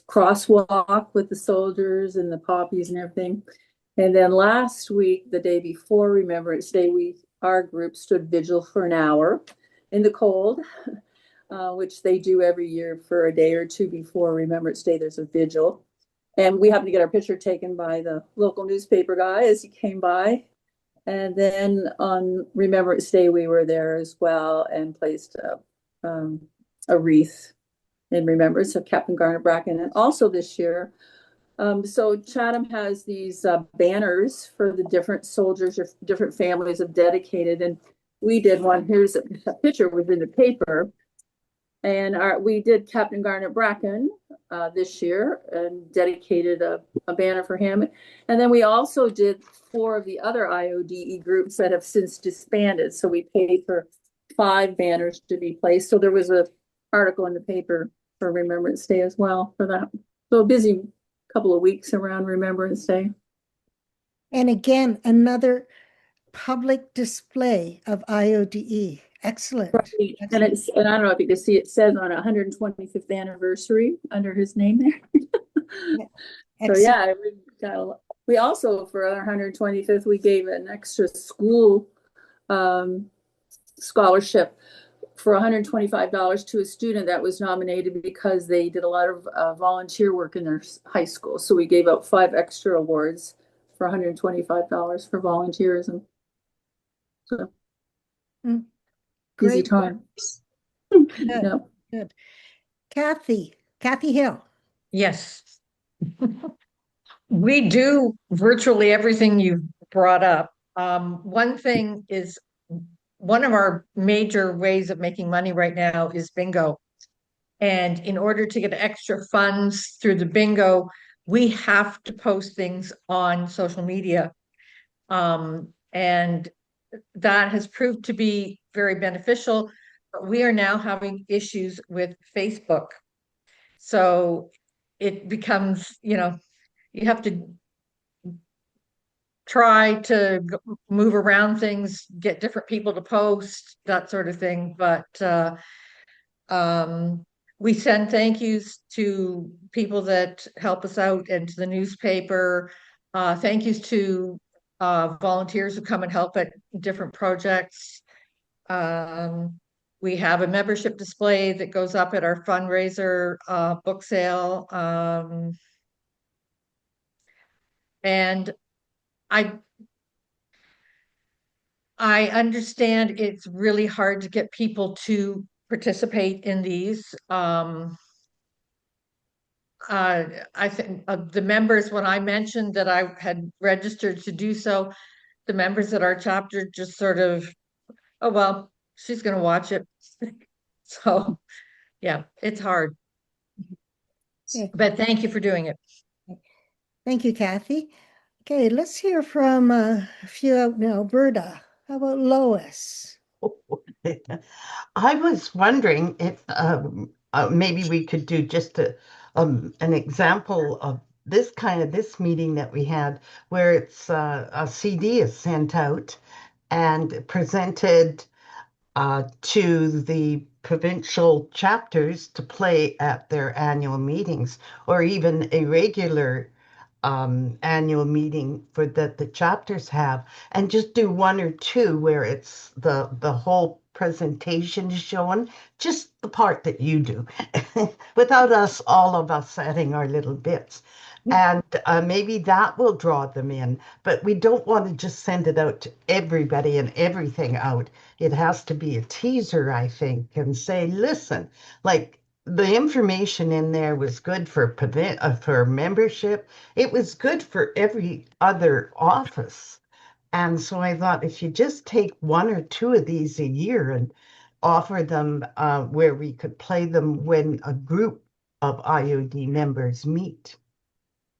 crosswalk with the soldiers and the poppies and everything. And then last week, the day before Remembrance Day, our group stood vigil for an hour in the cold, which they do every year for a day or two before Remembrance Day. There's a vigil. And we happened to get our picture taken by the local newspaper guy as he came by. And then on Remembrance Day, we were there as well and placed a wreath in remembrance of Captain Garnet Bracken. And also this year, so Chatham has these banners for the different soldiers or different families of dedicated. And we did one. Here's a picture was in the paper. And we did Captain Garnet Bracken this year and dedicated a banner for him. And then we also did 4 of the other IODE groups that have since disbanded. So we paid for 5 banners to be placed. So there was an article in the paper for Remembrance Day as well for that. So a busy couple of weeks around Remembrance Day. And again, another public display of IODE. Excellent. Right. And I don't know if you can see, it says on 125th anniversary under his name there. So yeah, we also for our 125th we gave an extra school scholarship for $125 to a student that was nominated because they did a lot of volunteer work in their high school. So we gave out 5 extra awards for $125 for volunteerism. So. Easy time. Good. Yeah. Good. Kathy Hill. Yes. We do virtually everything you brought up. One thing is, one of our major ways of making money right now is bingo. And in order to get extra funds through the bingo, we have to post things on social media. And that has proved to be very beneficial, but we are now having issues with Facebook. So it becomes, you have to try to move around things, get different people to post, that sort of thing. But we send thank yous to people that help us out and to the newspaper. Thank yous to volunteers who come and help at different projects. We have a membership display that goes up at our fundraiser book sale. And I understand it's really hard to get people to participate in these. I think the members, when I mentioned that I had registered to do so, the members at our chapter just sort of, oh, well, she's going to watch it. So, yeah, it's hard. Yeah. But thank you for doing it. Thank you, Kathy. Okay, let's hear from a few out in Alberta. How about Lois? I was wondering if maybe we could do just an example of this meeting that we had, where it's a CD is sent out and presented to the provincial chapters to play at their annual meetings, or even a regular annual meeting for that the chapters have, and just do 1 or 2 where it's the whole presentation is shown, just the part that you do, without all of us adding our little bits. And maybe that will draw them in, but we don't want to just send it out to everybody and everything out. It has to be a teaser, I think, and say, listen, like the information in there was good for membership. It was good for every other office. And so I thought, if you just take 1 or 2 of these a year and offer them where we could play them when a group of IOD members meet,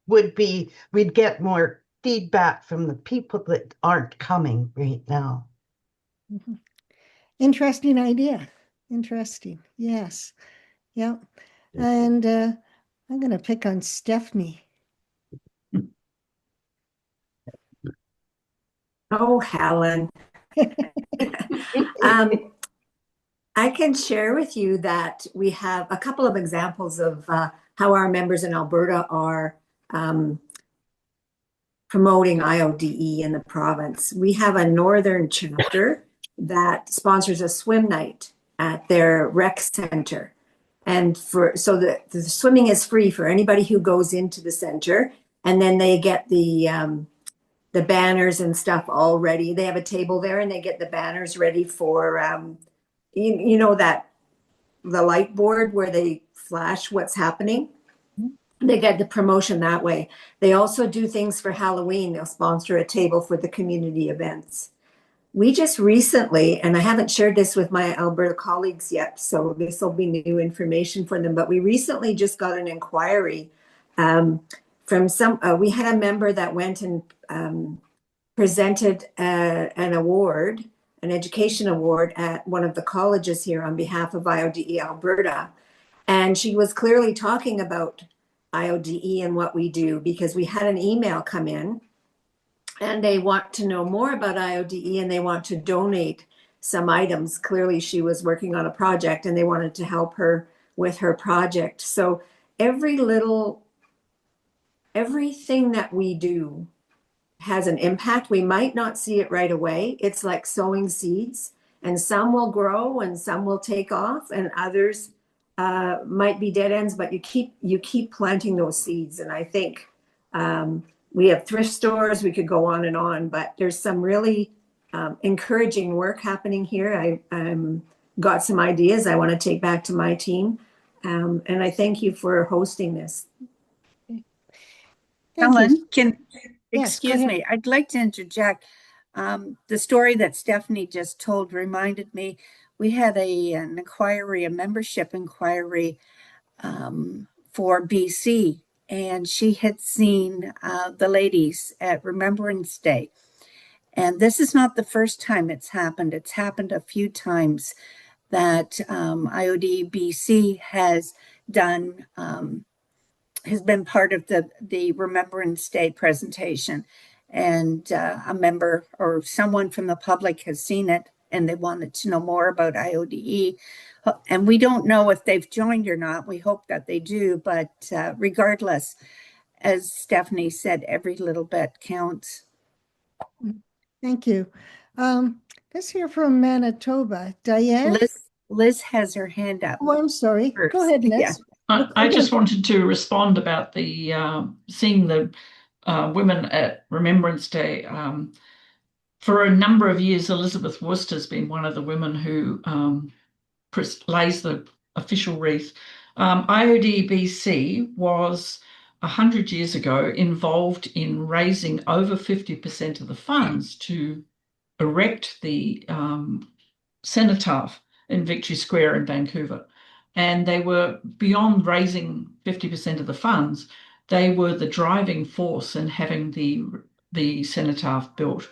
we'd get more feedback from the people that aren't coming right now. Interesting idea. Interesting. Yes. Yeah. And I'm going to pick on Stephanie. Oh, Helen. I can share with you that we have a couple of examples of how our members in Alberta are promoting IODE in the province. We have a northern chapter that sponsors a swim night at their rec center. And so the swimming is free for anybody who goes into the center, and then they get the banners and stuff all ready. They have a table there, and they get the banners ready for you know that the light board where they flash what's happening. They get the promotion that way. They also do things for Halloween. They'll sponsor a table for the community events. We just recently, and I haven't shared this with my Alberta colleagues yet, so this will be new information for them, but we recently just got an inquiry from we had a member that went and presented an award, an education award at one of the colleges here on behalf of IODE Alberta. And she was clearly talking about IODE and what we do, because we had an email come in and they want to know more about IODE and they want to donate some items. Clearly she was working on a project and they wanted to help her with her project. So everything that we do has an impact. We might not see it right away. It's like sowing seeds, and some will grow and some will take off, and others might be dead ends, but you keep planting those seeds. And I think we have thrift stores, we could go on, but there's some really encouraging work happening here. I got some ideas I want to take back to my team. And I thank you for hosting this. Helen, Yes, excuse me, I'd like to interject. The story that Stephanie just told reminded me, we had an inquiry, a membership inquiry for BC, and she had seen the ladies at Remembrance Day. And this is not the first time it's happened. It's happened a few times that IODE BC has done has been part of the Remembrance Day presentation, and a member or someone from the public has seen it and they wanted to know more about IODE. And we don't know if they've joined or not. We hope that they do, but regardless, as Stephanie said, every little bit counts. Thank you. Let's hear from Manitoba. Diane? Liz has her hand up. Oh, I'm sorry. First. Go ahead, Liz. Yeah. I just wanted to respond about the seeing the women at Remembrance Day. For a number of years, Elizabeth Worcester's been one of the women who lays the official wreath. IODE BC was 100 years ago involved in raising over 50% of the funds to erect the cenotaph in Victory Square in Vancouver. And they were, beyond raising 50% of the funds, they were the driving force in having the cenotaph built.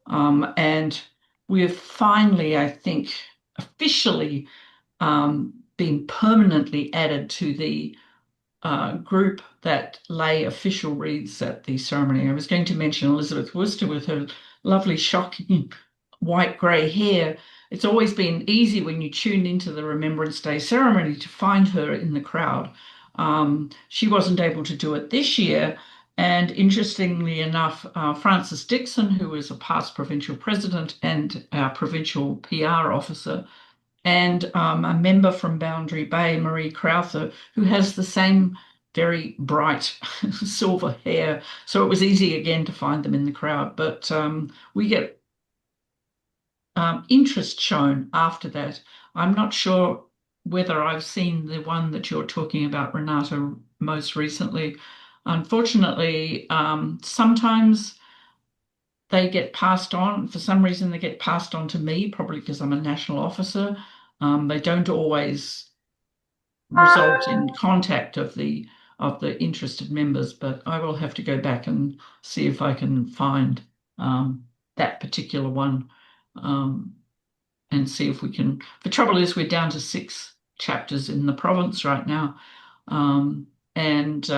And we've finally, I think, officially been permanently added to the group that lay official wreaths at the ceremony. I was going to mention Elizabeth Worcester with her lovely, shocking white grey hair. It's always been easy when you tune into the Remembrance Day ceremony to find her in the crowd. She wasn't able to do it this year. And interestingly enough, Frances Dixon, who was a past provincial president and our provincial PR officer, and a member from Boundary Bay, Marie Crowther, who has the same very bright silver hair. So it was easy again to find them in the crowd. But we get interest shown after that. I'm not sure whether I've seen the one that you're talking about, Renate, most recently. Unfortunately, sometimes they get passed on. For some reason, they get passed on to me, probably because I'm a national officer. They don't always result in contact of the of the interested members, but I will have to go back and see if I can find that particular one and see if we can. The trouble is we're down to 6 chapters in the province right now, and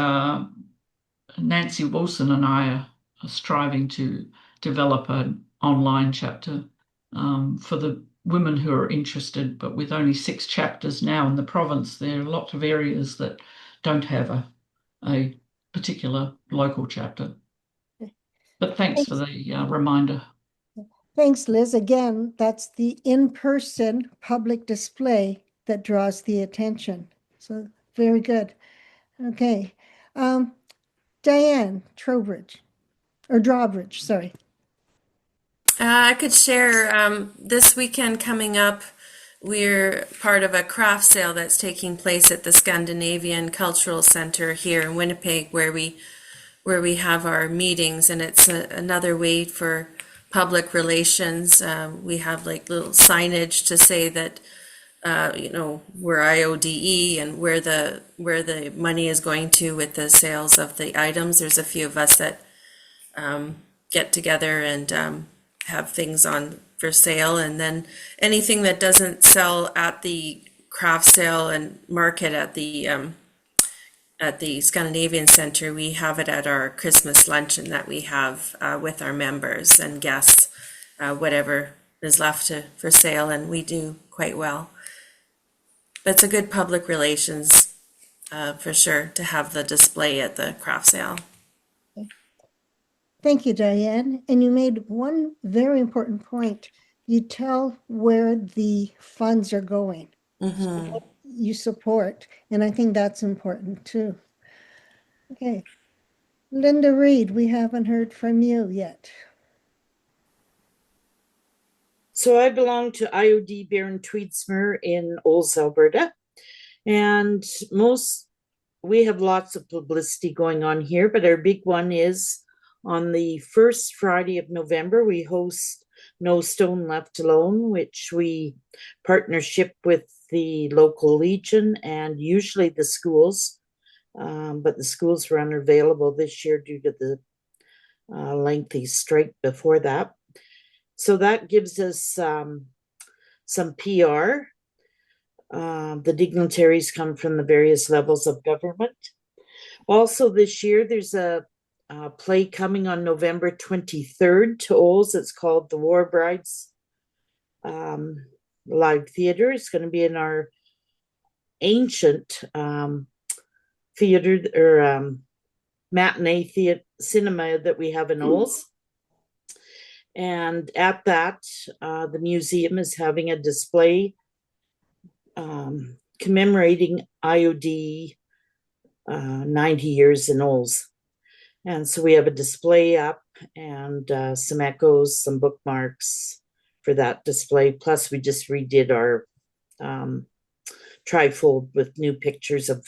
Nancy Wilson and I are striving to develop an online chapter for the women who are interested, but with only 6 chapters now in the province, there are a lot of areas that don't have a particular local chapter. But thanks for the reminder. Thanks, Liz. Again, that's the in-person public display that draws the attention. So very good. Okay. Diane Trowbridge, or Drawbridge, sorry. I could share this weekend coming up, we're part of a craft sale that's taking place at the Scandinavian Cultural Center here in Winnipeg, where we have our meetings, and it's another way for public relations. We have like little signage to say that we're IODE and where the money is going to with the sales of the items. There's a few of us that get together and have things on for sale, and then anything that doesn't sell at the craft sale and market at the Scandinavian Center, we have it at our Christmas luncheon that we have with our members and guests, whatever is left for sale, and we do quite well. But it's a good public relations for sure to have the display at the craft sale. Thank you, Diane. And you made one very important point. You tell where the funds are going. So what you support. And I think that's important too. Okay. Linda Reed, we haven't heard from you yet. So I belong to IODE Baron Tweedsmuir in Olds, Alberta. And we have lots of publicity going on here, but our big one is on the first Friday of November, we host No Stone Left Alone, which we partnership with the local Legion and usually the schools. But the schools were unavailable this year due to the lengthy strike before that. So that gives us some PR. The dignitaries come from the various levels of government. Also this year, there's a play coming on November 23rd to Olds. It's called The War Brides Live Theater. It's going to be in our ancient theater or matinee theater cinema that we have in Olds. And at that, the museum is having a display commemorating IODE 90 years in Olds. And so we have a display up and some echoes, some bookmarks for that display. Plus, we just redid our trifold with new pictures of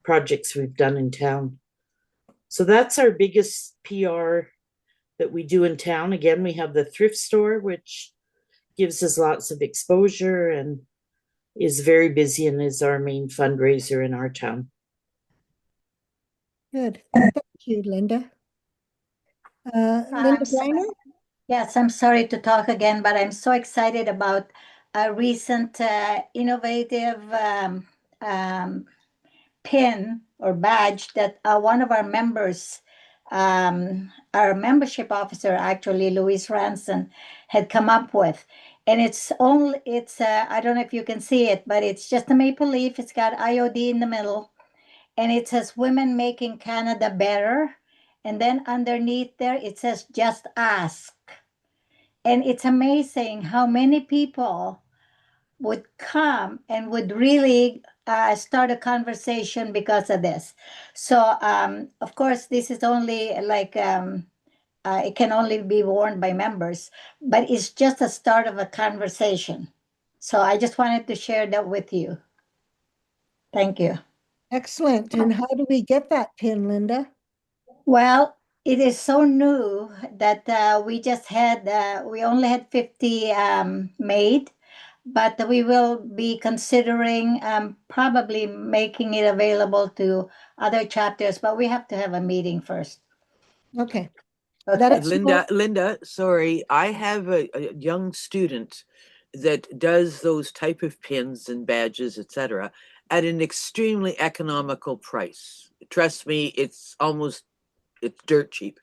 projects we've done in town. So that's our biggest PR that we do in town. Again, we have the thrift store, which gives us lots of exposure and is very busy and is our main fundraiser in our town. Good. Thank you, Linda. Linda Briner? Yes, I'm sorry to talk again, but I'm so excited about a recent innovative pin or badge that one of our members, our membership officer, actually, Louise Ranson, had come up with. And it's I don't know if you can see it, but it's just a maple leaf. It's got IOD in the middle. And it says Women Making Canada Better. And then underneath there, it says Just Ask. And it's amazing how many people would come and would really start a conversation because of this. So, of course, this is only like, it can only be worn by members, but it's just a start of a conversation. So I just wanted to share that with you. Thank you. Excellent. And how do we get that pin, Linda? Well, it is so new that we only had 50 made. but we will be considering probably making it available to other chapters, but we have to have a meeting first. Okay. Okay. Linda, sorry, I have a young student that does those type of pins and badges, etc., at an extremely economical price. Trust me, it's dirt cheap.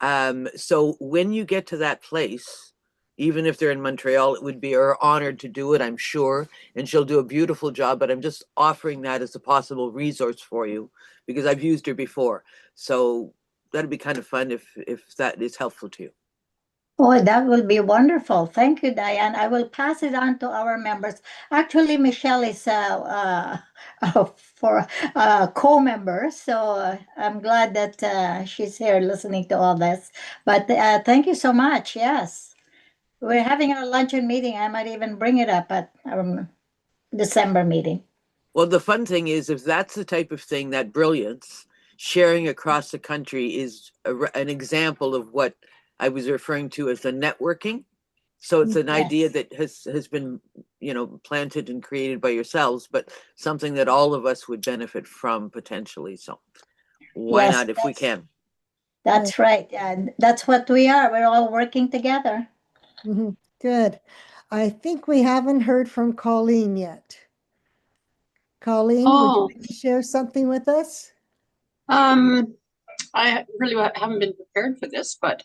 So when you get to that place, even if they're in Montreal, it would be her honored to do it, I'm sure, and she'll do a beautiful job. But I'm just offering that as a possible resource for you because I've used her before. So that'd be kind of fun if that is helpful to you. Oh, that will be wonderful. Thank you, Diane. I will pass it on to our members. Actually, Michelle is for co-member, so I'm glad that she's here listening to all this. But thank you so much. Yes, we're having our luncheon meeting. I might even bring it up at our December meeting. Well, the fun thing is, if that's the type of thing, that brilliance, sharing across the country is an example of what I was referring to as the networking. So it's an idea that has been, planted and created by yourselves, but something that all of us would benefit from potentially. So why not if we can? That's right. And that's what we are. We're all working together. Mm-hmm. Good. I think we haven't heard from Colleen yet. Colleen, would you like to share something with us? I really haven't been prepared for this, but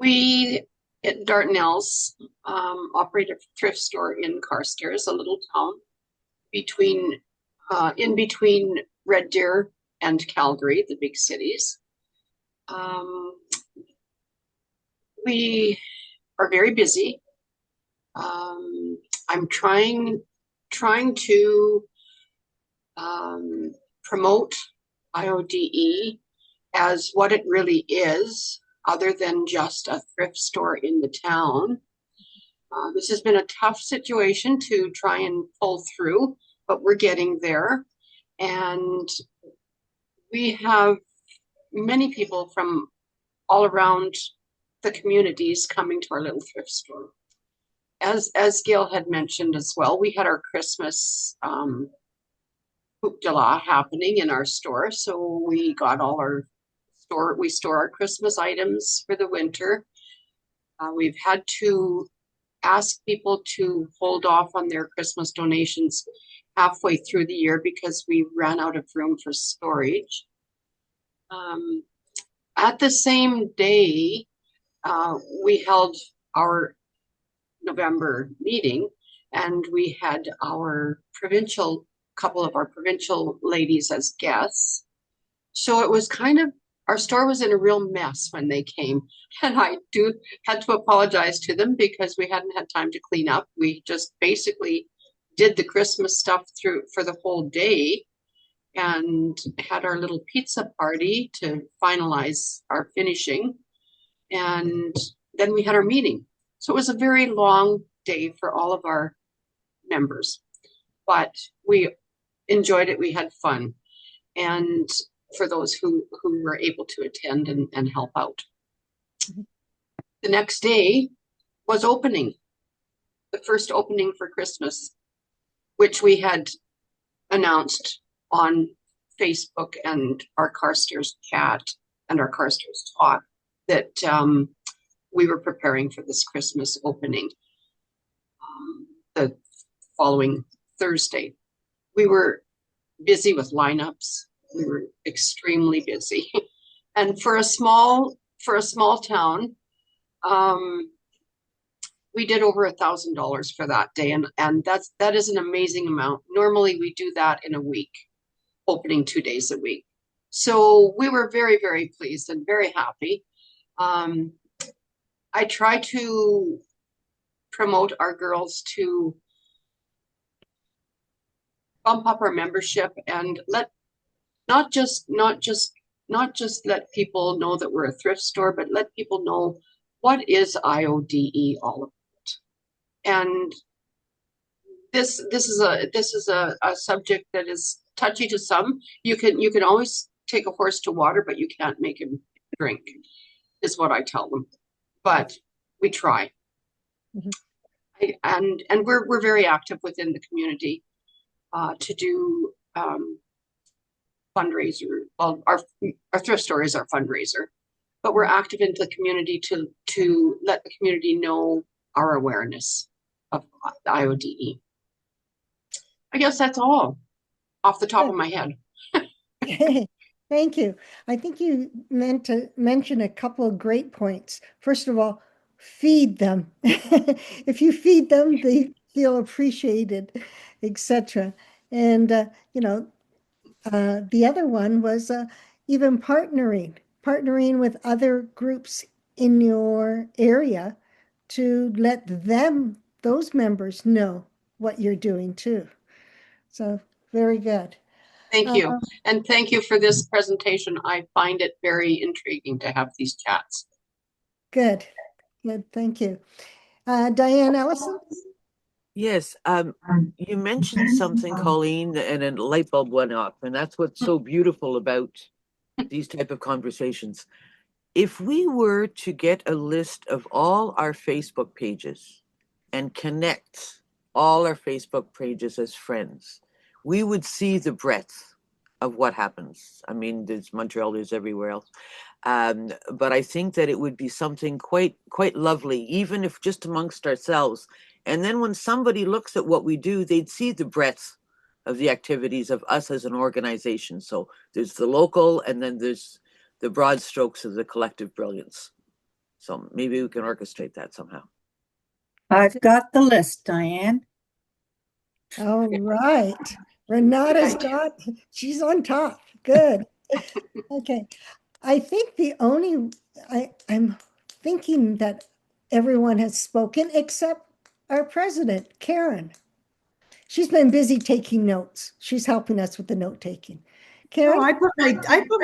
we at Dardanelles operate a thrift store in Carstairs, a little town in between Red Deer and Calgary, the big cities. We are very busy. I'm trying to promote IODE as what it really is, other than just a thrift store in the town. This has been a tough situation to try and pull through, but we're getting there. And we have many people from all around the communities coming to our little thrift store. As Gail had mentioned as well, we had our Christmas hoop de la happening in our store. So we got all we store our Christmas items for the winter. We've had to ask people to hold off on their Christmas donations halfway through the year because we ran out of room for storage. At the same day, we held our November meeting, and we had couple of our provincial ladies as guests. So it was our store was in a real mess when they came, and I had to apologize to them because we hadn't had time to clean up. We just basically did the Christmas stuff for the whole day and had our little pizza party to finalize our finishing. And then we had our meeting. So it was a very long day for all of our members, but we enjoyed it. We had fun. And for those who were able to attend and help out. The next day was opening, the first opening for Christmas, which we had announced on Facebook and our Carstairs chat and our Carstairs talk that we were preparing for this Christmas opening the following Thursday. We were busy with lineups. We were extremely busy. And for a small town, we did over $1,000 for that day. And that is an amazing amount. Normally we do that in a week, opening 2 days a week. So we were very, very pleased and very happy. I try to promote our girls to bump up our membership and not just let people know that we're a thrift store, but let people know what is IODE all about. And this is a subject that is touchy to some. You can always take a horse to water, but you can't make him drink, is what I tell them. But we try. And we're very active within the community to do fundraiser. Well, our thrift store is our fundraiser, but we're active into the community to let the community know our awareness of the IODE. I guess that's all off the top of my head. Thank you. I think you meant to mention a couple of great points. First of all, feed them. If you feed them, they feel appreciated, etc. And the other one was even partnering with other groups in your area to let those members know what you're doing too. So very good. Thank you. And thank you for this presentation. I find it very intriguing to have these chats. Good. Good. Thank you. Diane Ellison? Yes, you mentioned something, Colleen, and a light bulb went off, and that's what's so beautiful about these type of conversations. If we were to get a list of all our Facebook pages and connect all our Facebook pages as friends, we would see the breadth of what happens. I mean, there's Montreal, there's everywhere else. But I think that it would be something quite lovely, even if just amongst ourselves. And then when somebody looks at what we do, they'd see the breadth of the activities of us as an organization. So there's the local, and then there's the broad strokes of the collective brilliance. So maybe we can orchestrate that somehow. I've got the list, Diane. All right. Renate's she's on top. Good. Okay. I think I'm thinking that everyone has spoken except our president, Karen. She's been busy taking notes. She's helping us with the note taking. Karen? Oh, I put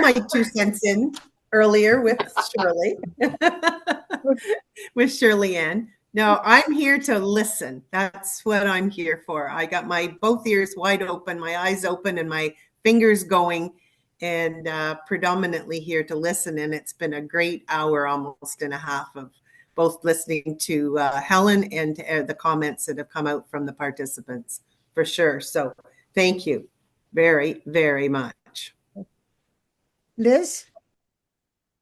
my 2 cents in earlier with Shirley, with Shirley Ann. No, I'm here to listen. That's what I'm here for. I got my both ears wide open, my eyes open, and my fingers going, and predominantly here to listen. And it's been a great hour, almost and a half, of both listening to Helen and the comments that have come out from the participants, for sure. So thank you very, very much. Liz?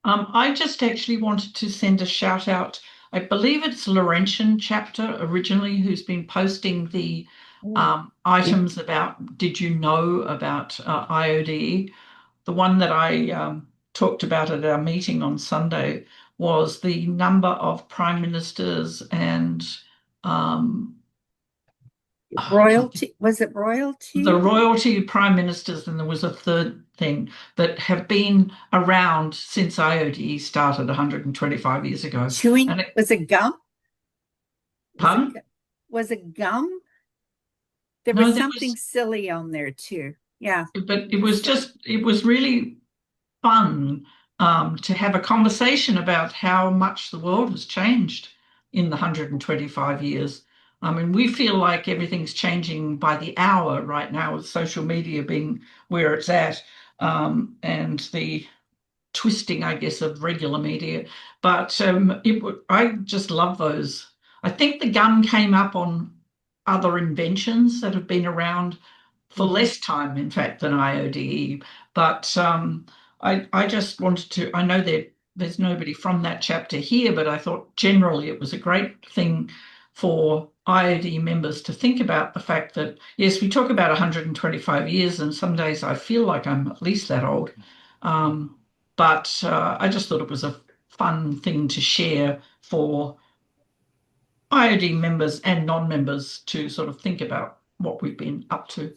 I just actually wanted to send a shout out. I believe it's Laurentian chapter originally who's been posting the items about, did you know about IODE? The one that I talked about at our meeting on Sunday was the number of prime ministers and royalty. Was it royalty? The royalty prime ministers, and there was a third thing that have been around since IODE started 125 years ago. Chewing? And was it gum? Pardon? Was it gum? There was something silly on there too. Yeah. But it was really fun to have a conversation about how much the world has changed in the 125 years. I mean, we feel like everything's changing by the hour right now, with social media being where it's at, and the twisting, I guess, of regular media. But I just love those. I think the gum came up on other inventions that have been around for less time, in fact, than IODE. But I just wanted to, I know that there's nobody from that chapter here, but I thought generally it was a great thing for IODE members to think about the fact that, yes, we talk about 125 years, and some days I feel like I'm at least that old. But I just thought it was a fun thing to share for IODE members and non-members to sort of think about what we've been up to.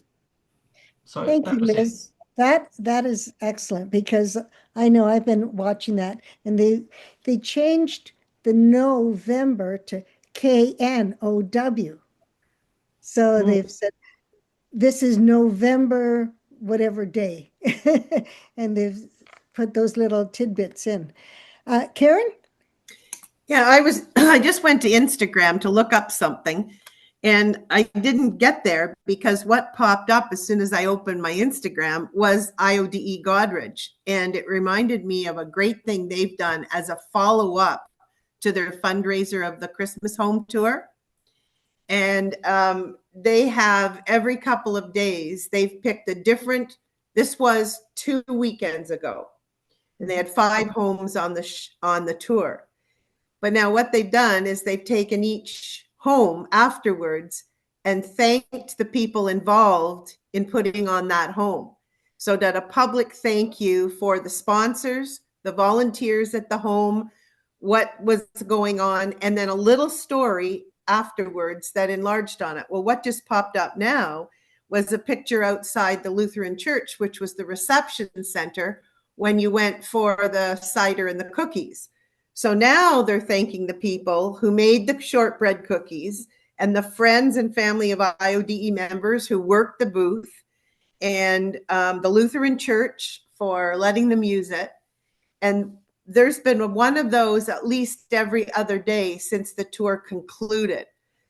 So thank you, Liz. That is excellent, because I know I've been watching that, and they changed the November to KNOW. So they've said this is November whatever day, and they've put those little tidbits in. Karen? Yeah, I just went to Instagram to look up something, and I didn't get there because what popped up as soon as I opened my Instagram was IODE Godrich. And it reminded me of a great thing they've done as a follow-up to their fundraiser of the Christmas home tour. And they have every couple of days, they've picked a different, this was 2 weekends ago, and they had 5 homes on the tour. But now what they've done is they've taken each home afterwards and thanked the people involved in putting on that home. So that a public thank you for the sponsors, the volunteers at the home, what was going on, and then a little story afterwards that enlarged on it. Well, what just popped up now was a picture outside the Lutheran church, which was the reception center when you went for the cider and the cookies. So now they're thanking the people who made the shortbread cookies and the friends and family of IODE members who worked the booth, and the Lutheran church for letting them use it. And there's been one of those at least every other day since the tour concluded.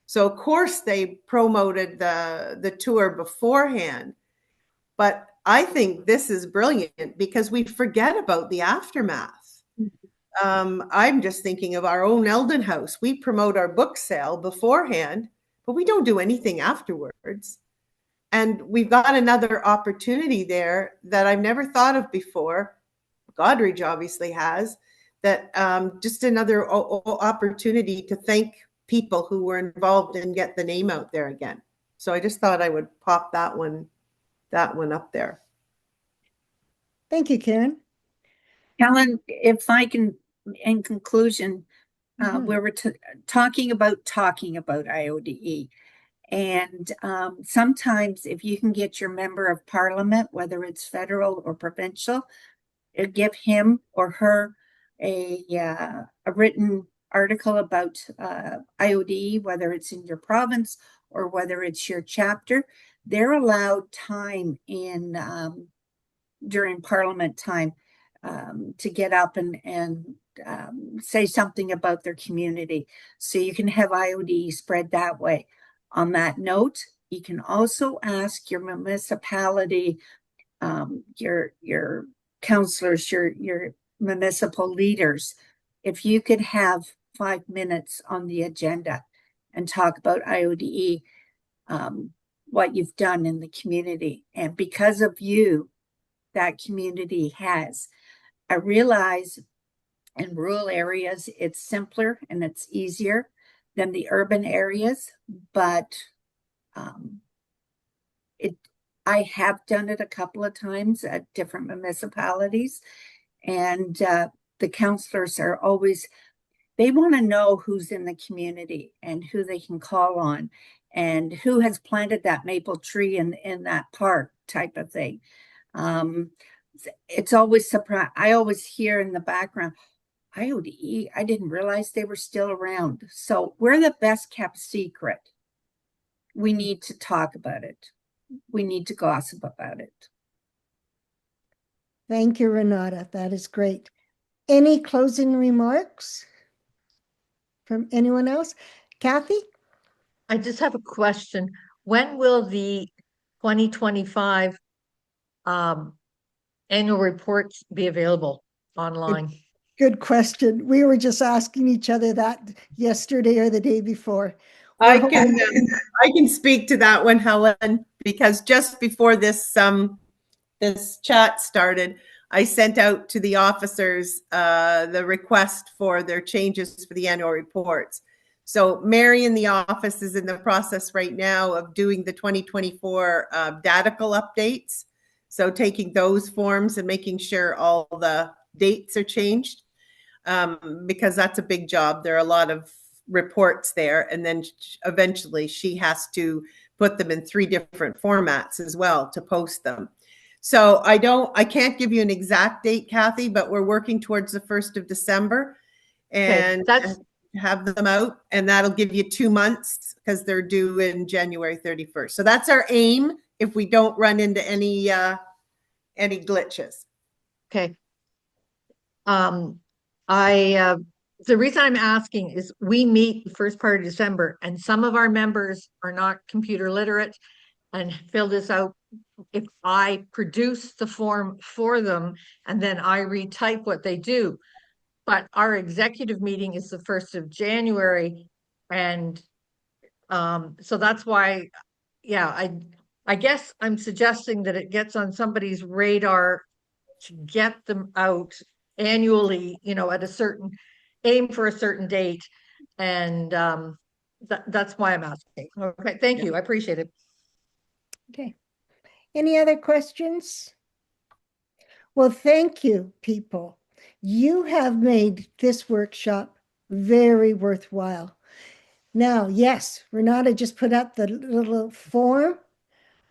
So of course they promoted the tour beforehand, but I think this is brilliant because we forget about the aftermath. I'm just thinking of our own Eldon House. We promote our book sale beforehand, but we don't do anything afterwards. And we've got another opportunity there that I've never thought of before. Godridge obviously has, that just another opportunity to thank people who were involved and get the name out there again. So I just thought I would pop that one up there. Thank you, Karen. Helen, if I can, in conclusion, we were talking about IODE. And sometimes if you can get your member of parliament, whether it's federal or provincial, give him or her a written article about IODE, whether it's in your province or whether it's your chapter, they're allowed time in during parliament time to get up and say something about their community. So you can have IODE spread that way. On that note, you can also ask your municipality, your councillors, your municipal leaders, if you could have 5 minutes on the agenda and talk about IODE, what you've done in the community. And because of you, that community has. I realize in rural areas, it's simpler and it's easier than the urban areas, but I have done it a couple of times at different municipalities, and the councillors are always, they want to know who's in the community and who they can call on and who has planted that maple tree in that park type of thing. It's always surprising. I always hear in the background, IODE, I didn't realize they were still around. So we're the best kept secret. We need to talk about it. We need to gossip about it. Thank you, Renata. That is great. Any closing remarks from anyone else? Kathy? I just have a question. When will the 2025 annual reports be available online? Good question. We were just asking each other that yesterday or the day before. I can speak to that one, Helen, because just before this chat started, I sent out to the officers the request for their changes for the annual reports. So Mary in the office is in the process right now of doing the 2024 datical updates. So taking those forms and making sure all the dates are changed, because that's a big job. There are a lot of reports there, and then eventually she has to put them in 3 different formats as well to post them. So I can't give you an exact date, Kathy, but we're working towards the 1st of December and have them out, and that'll give you 2 months because they're due in January 31st. So that's our aim if we don't run into any glitches. Okay. The reason I'm asking is we meet the first part of December, and some of our members are not computer literate and fill this out. If I produce the form for them and then I retype what they do, but our executive meeting is the 1st of January. And so that's why, yeah, I guess I'm suggesting that it gets on somebody's radar to get them out annually, at a certain, aim for a certain date. And that's why I'm asking. Okay, thank you. I appreciate it. Okay. Any other questions? Well, thank you, people. You have made this workshop very worthwhile. Now, yes, Renata just put up the little form.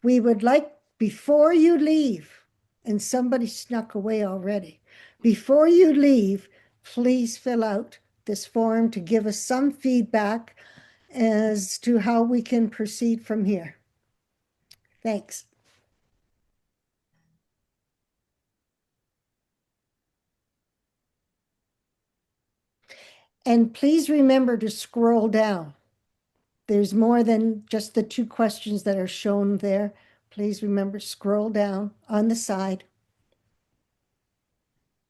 We would like, before you leave, and somebody snuck away already, before you leave, please fill out this form to give us some feedback as to how we can proceed from here. Thanks. And please remember to scroll down. There's more than just the 2 questions that are shown there. Please remember, scroll down on the side.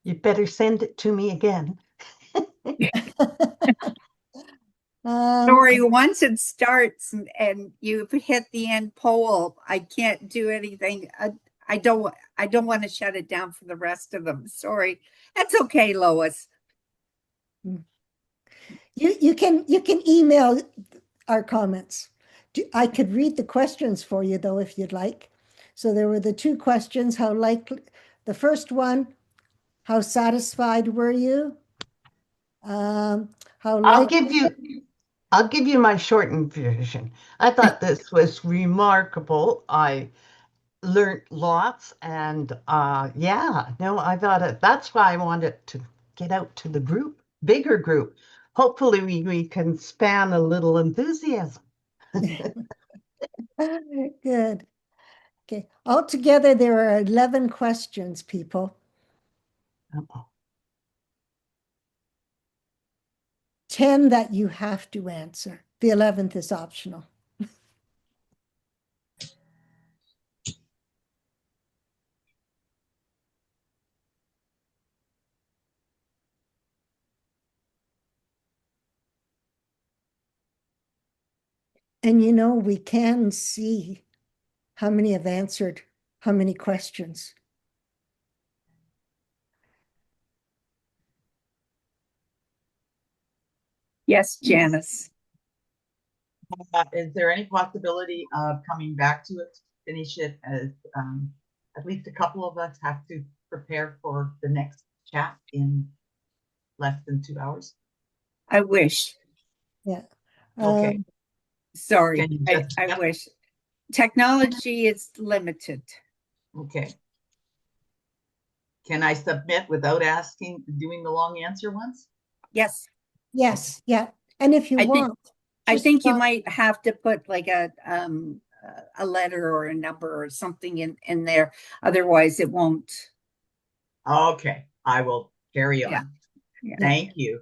You better send it to me again. Sorry, once it starts and you've hit the end poll, I can't do anything. I don't want to shut it down for the rest of them. Sorry. That's okay, Lois. You can email our comments. I could read the questions for you though, if you'd like. So there were the 2 questions. How likely, the first one, how satisfied were you? How likely? I'll give you my shortened version. I thought this was remarkable. I learned lots, and I thought that's why I wanted to get out to the group, bigger group. Hopefully we can span a little enthusiasm. Good. Okay. Altogether, there are 11 questions, people. Uh-oh. 10 that you have to answer. The 11th is optional. And we can see how many have answered how many questions. Yes, Janice. Is there any possibility of coming back to it, finish it, as at least a couple of us have to prepare for the next chat in less than 2 hours? I wish. Yeah. Okay. Sorry, I wish. Technology is limited. Okay. Can I submit without doing the long answer ones? Yes. Yes. Yeah. And if you want. I think you might have to put like a letter or a number or something in there. Otherwise, it won't. Okay. I will carry on. Yeah. Thank you.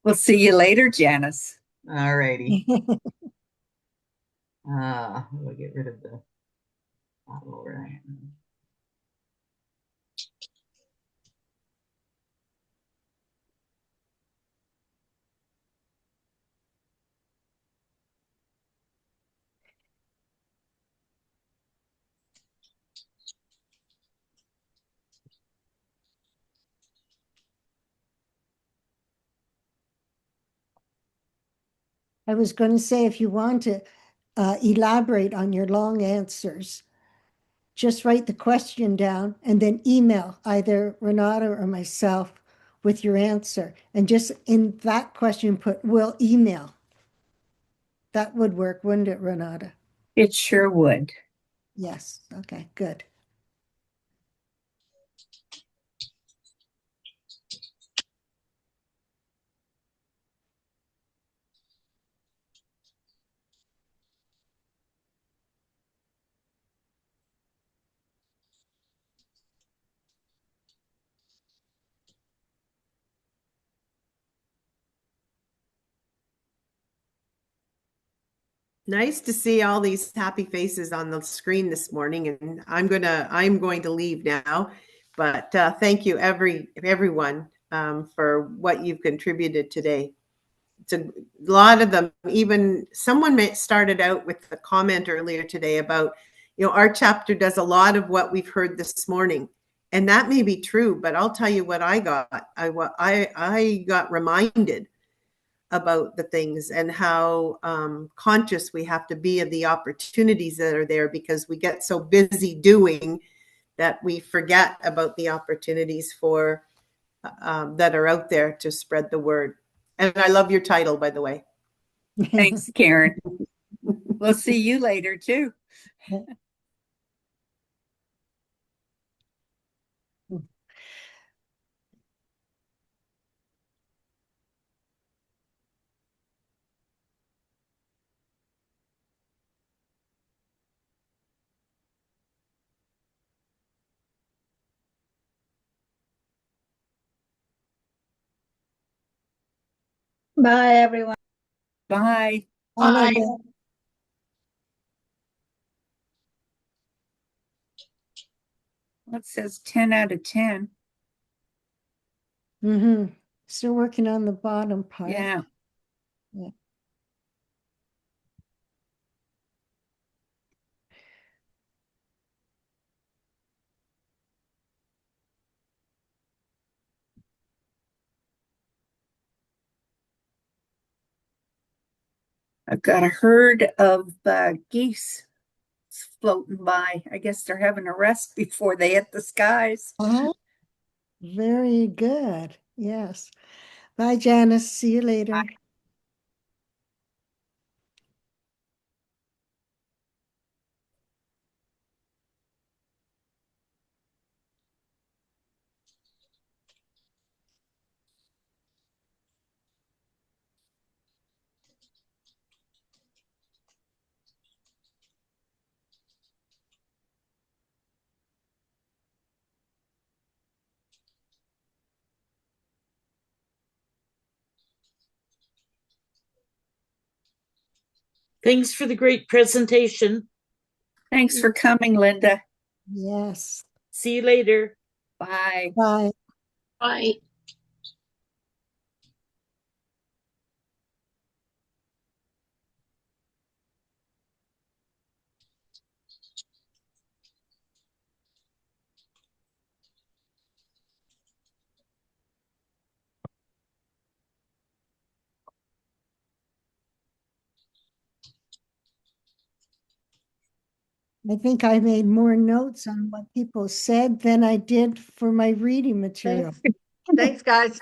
We'll see you later, Janice. All righty. We'll get rid of the lower. I was going to say, if you want to elaborate on your long answers, just write the question down and then email either Renata or myself with your answer. And just in that question, put "will email." That would work, wouldn't it, Renata? It sure would. Yes. Okay, good. Nice to see all these happy faces on the screen this morning, and I'm going to leave now. But thank you, everyone. for what you've contributed today. It's a lot of them. Even someone started out with a comment earlier today about, our chapter does a lot of what we've heard this morning. And that may be true, but I'll tell you what I got. I got reminded about the things and how conscious we have to be of the opportunities that are there, because we get so busy doing that we forget about the opportunities for that are out there to spread the word. And I love your title, by the way. Thanks, Karen. We'll see you later too. Bye, everyone. Bye. Bye. It says 10 out of 10. Mm-hmm. Still working on the bottom part. Yeah. Yeah. I've got a herd of geese floating by. I guess they're having a rest before they hit the skies. Oh, very good. Yes. Bye, Janice. See you later. Bye. Thanks for the great presentation. Thanks for coming, Linda. Yes. See you later. Bye. Bye. Bye. I think I made more notes on what people said than I did for my reading material. Thanks, guys.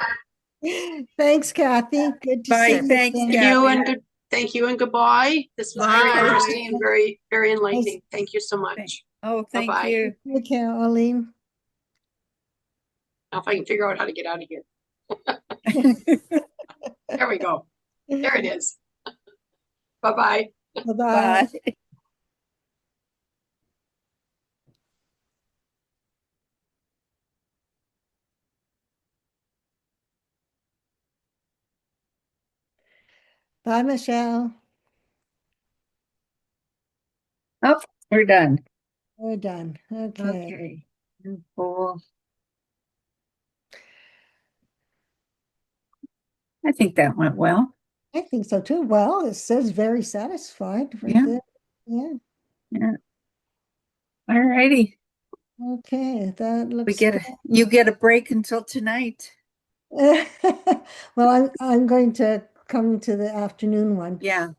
Thanks, Kathy. Good to Bye. see you. Thanks, again. Kathy. Thank you and goodbye. This was very Bye. interesting and very, very enlightening. Thank you so much. Oh, thank Bye-bye. you. Take care, Arlene. Now if I can figure out how to get out of here. There we go. There it is. Bye-bye. Bye-bye. Bye. Bye, Michelle. Oh, we're done. We're done. Okay. Okay. Cool. I think that went well. I think so too. Well, it says very satisfied right Yeah. there. Yeah. Yeah. All righty. Okay, that looks You get a break until tonight. good. Well, I'm going to come to the afternoon one. Yeah.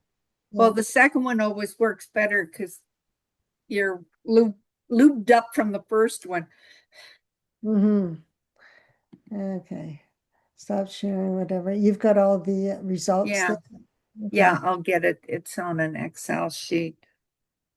Well, the second one always works better because you're lubed up from the first one. Mm-hmm. Okay. Stop sharing, whatever. You've got all the results. Yeah. there? Okay. Yeah, I'll get it. It's on an Excel sheet.